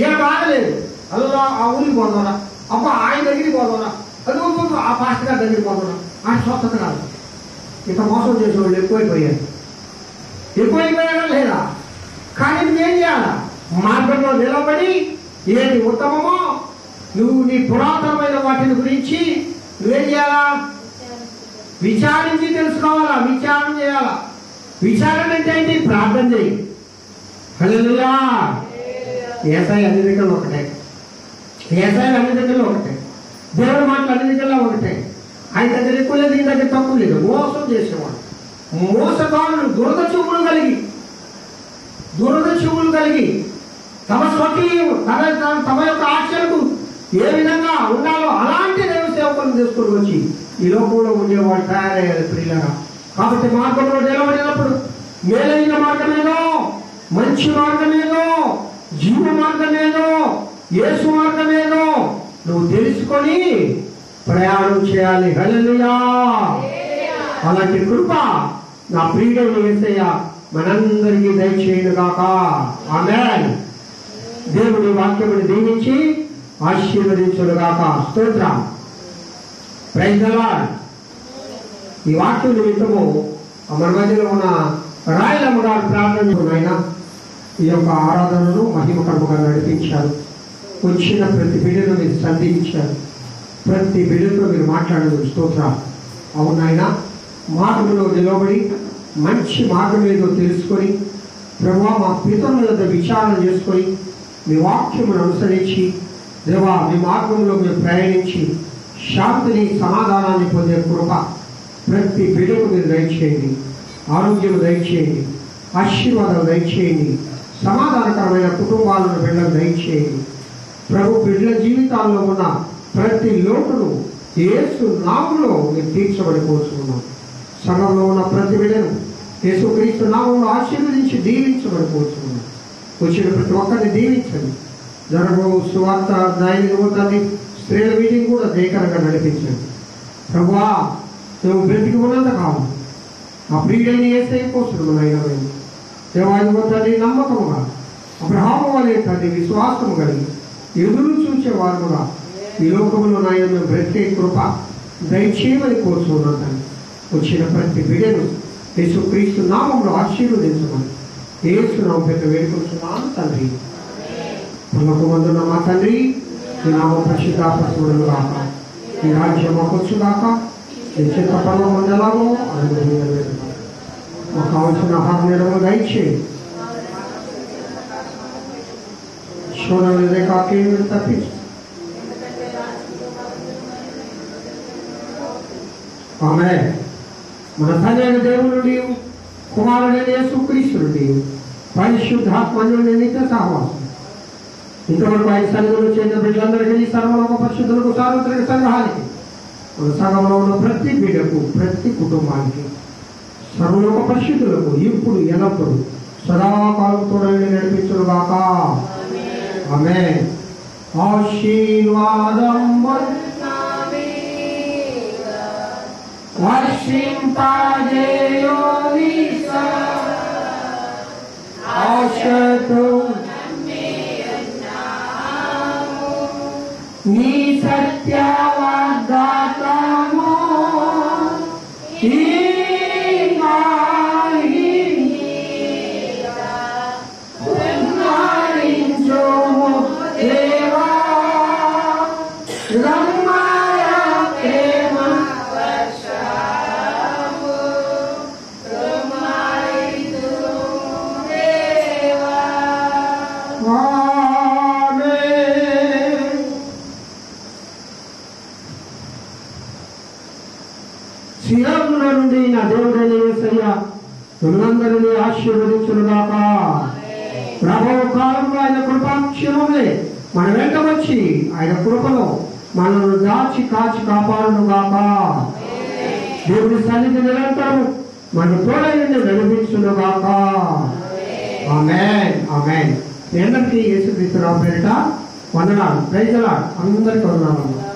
ఏం బాగలేదు అల్లా ఆ ఊరికి పోదారా, అబ్బా ఆయన దగ్గరికి పోదారా, అది ఆ పాస్టర్ గారి దగ్గరికి పోదారా, ఆయన స్వస్థత కాదు. ఇంత మోసం చేసే వాళ్ళు ఎక్కువైపోయారా లేదా? కానీ నువ్వేం చేయాలా? మార్గంలో నిలబడి ఏది ఉత్తమమో నువ్వు నీ పురాతనమైన వాటిని గురించి నువ్వేం చేయాలా? విచారించి తెలుసుకోవాలా, విచారణ చేయాలా. విచారణ అంటే ఏంటి? ప్రార్థన చేయి. హల్లెలూయా. యేసాయి అన్ని దగ్గరలో ఒకటే, యేసాయి అన్ని దగ్గరలో ఒకటే, దేవుడి మాటలు అన్ని దగ్గరలో ఒకటే. ఆయన దగ్గర ఎక్కువ లేదు, ఈ దగ్గర తక్కువ లేదు. మోసం చేసేవాడు, మోసగాళ్ళు, దురద చెవులు కలిగి తమ స్వకీయం తమ యొక్క ఆశలకు ఏ విధంగా ఉండాలో అలాంటి దైవ సేవకులను తీసుకొని వచ్చి ఈ లోకంలో ఉండేవాడు తయారయ్యారు ప్రియులరా. కాబట్టి మార్గంలో నిలబడినప్పుడు మేలైన మార్గమేదో, మంచి మార్గమేదో, జీవ మార్గమేదో, యేసు మార్గమేదో నువ్వు తెలుసుకొని ప్రయాణం చేయాలి. హల్లెలూయా. అలాంటి కృప నా ప్రియుడైన యేసయ్య మనందరికీ దయచేయును గాక. ఆమేన్. దేవుని వాక్యముని దీవించి ఆశీర్వదించును గాక. స్తోత్రం. Praise the Lord. ఈ వాక్యం నిమిత్తము మన మధ్యలో ఉన్న రాయలమ్మ గారు ప్రార్థన చేస్తున్నాయన ఈ యొక్క ఆరాధనను మహిమకరముగా నడిపించారు. వచ్చిన ప్రతి బిడ్డను మీరు సంధించారు, ప్రతి బిడ్డతో మీరు మాట్లాడదు. స్తోత్రం. అవునాయన, మార్గంలో నిలబడి మంచి మార్గం ఏదో తెలుసుకొని ప్రభువా మా పితరుల వద్ద విచారణ చేసుకొని మీ వాక్యమును అనుసరించి దేవా మీ మార్గంలో మీరు ప్రయాణించి శాంతిని సమాధానాన్ని పొందే కృప ప్రతి బిడ్డకు మీరు దయచేయండి. ఆరోగ్యం దయచేయండి, ఆశీర్వాదాలు దయచేయండి, సమాధానకరమైన కుటుంబాలను బిడ్డలు దయచేయండి. ప్రభు బిడ్డల జీవితాల్లో ఉన్న ప్రతి లోటును యేసు నామములో మీరు తీర్చబడిపోతున్నాం. సంఘంలో ఉన్న ప్రతి బిడ్డను యేసుక్రీస్తు నామములో ఆశీర్వదించి దీవించబడిపోతున్నాం. వచ్చిన ప్రతి ఒక్కరిని దీవించండి. జరగబో సువార్త న్యాయమవుతుంది స్త్రీల మీటింగ్ కూడా జయకరంగా నడిపించండి. ప్రభువా నువ్వు బ్రతికి ఉన్నంత కావాలి ఆ ప్రియుడైన యేసయ్య కోసం అయినా దేవాది నమ్మకముగా అబ్రహాము వలె తండ్రి విశ్వాసము కలిగి ఎదురు చూసేవారుగా ఈ లోకంలో నాయన మేము బ్రతికే కృప దయచేయమని కోరుతున్నాం తండ్రి. వచ్చిన ప్రతి బిడ్డను యేసుక్రీస్తు నామములో ఆశీర్వదించమని యేసు నామమున పెద్ద వేడుకొస్తున్నాను తండ్రి. పరలోకమందున్న మా తండ్రి, ఈ నామం పరిశుద్ధపరచబడును గాక, ఈ రాజ్యం మాకు వచ్చుగాక, ఈ చిత్త పరలోకమందు ఎలాగో అలాగే మాకు కావలసిన ఆహారం నేరము దయచేయి. శోధనలే కాకే తప్పించు. ఆమేన్. మన తండ్రి దేవుని నుండి కుమారుడైన యేసుక్రీస్తు నుండి పరిశుద్ధాత్మ నుండి నిత్య సహవాసం ఇంతవరకు ఆయన సన్నిధిలో చేరిన బిడ్డలందరికీ సర్వలోక పరిశుద్ధులకు సార్వత్రిక సంగ్రహానికి మన సంఘంలో ఉన్న ప్రతి బిడ్డకు ప్రతి కుటుంబానికి సర్వలోక పరిశుద్ధులకు ఇప్పుడు ఎల్లప్పుడూ సదాకాలంతో నడిపించును గాక. ఆమేన్. ఆశీర్వాదం నీ సత్య వాగ్దానము శ్రీరాముల నుండి నా దేవుడైన యేసయ్య మిమ్మల్నందరినీ ఆశీర్వదించును గాక. రాబో కాలంలో ఆయన కృపాక్షేమములే మన వెంట వచ్చి ఆయన కృపలో మనల్ని దాచి కాచి కాపాడును గాక. దేవుడి సన్నిధి నిరంతరం మన తోడైన నడిపించును గాక. ఆమేన్ ఆమేన్. మీ అందరికీ యేసుక్రీస్తు నామమున వందనాలు. Praise the Lord. అందరికీ వందనాలు.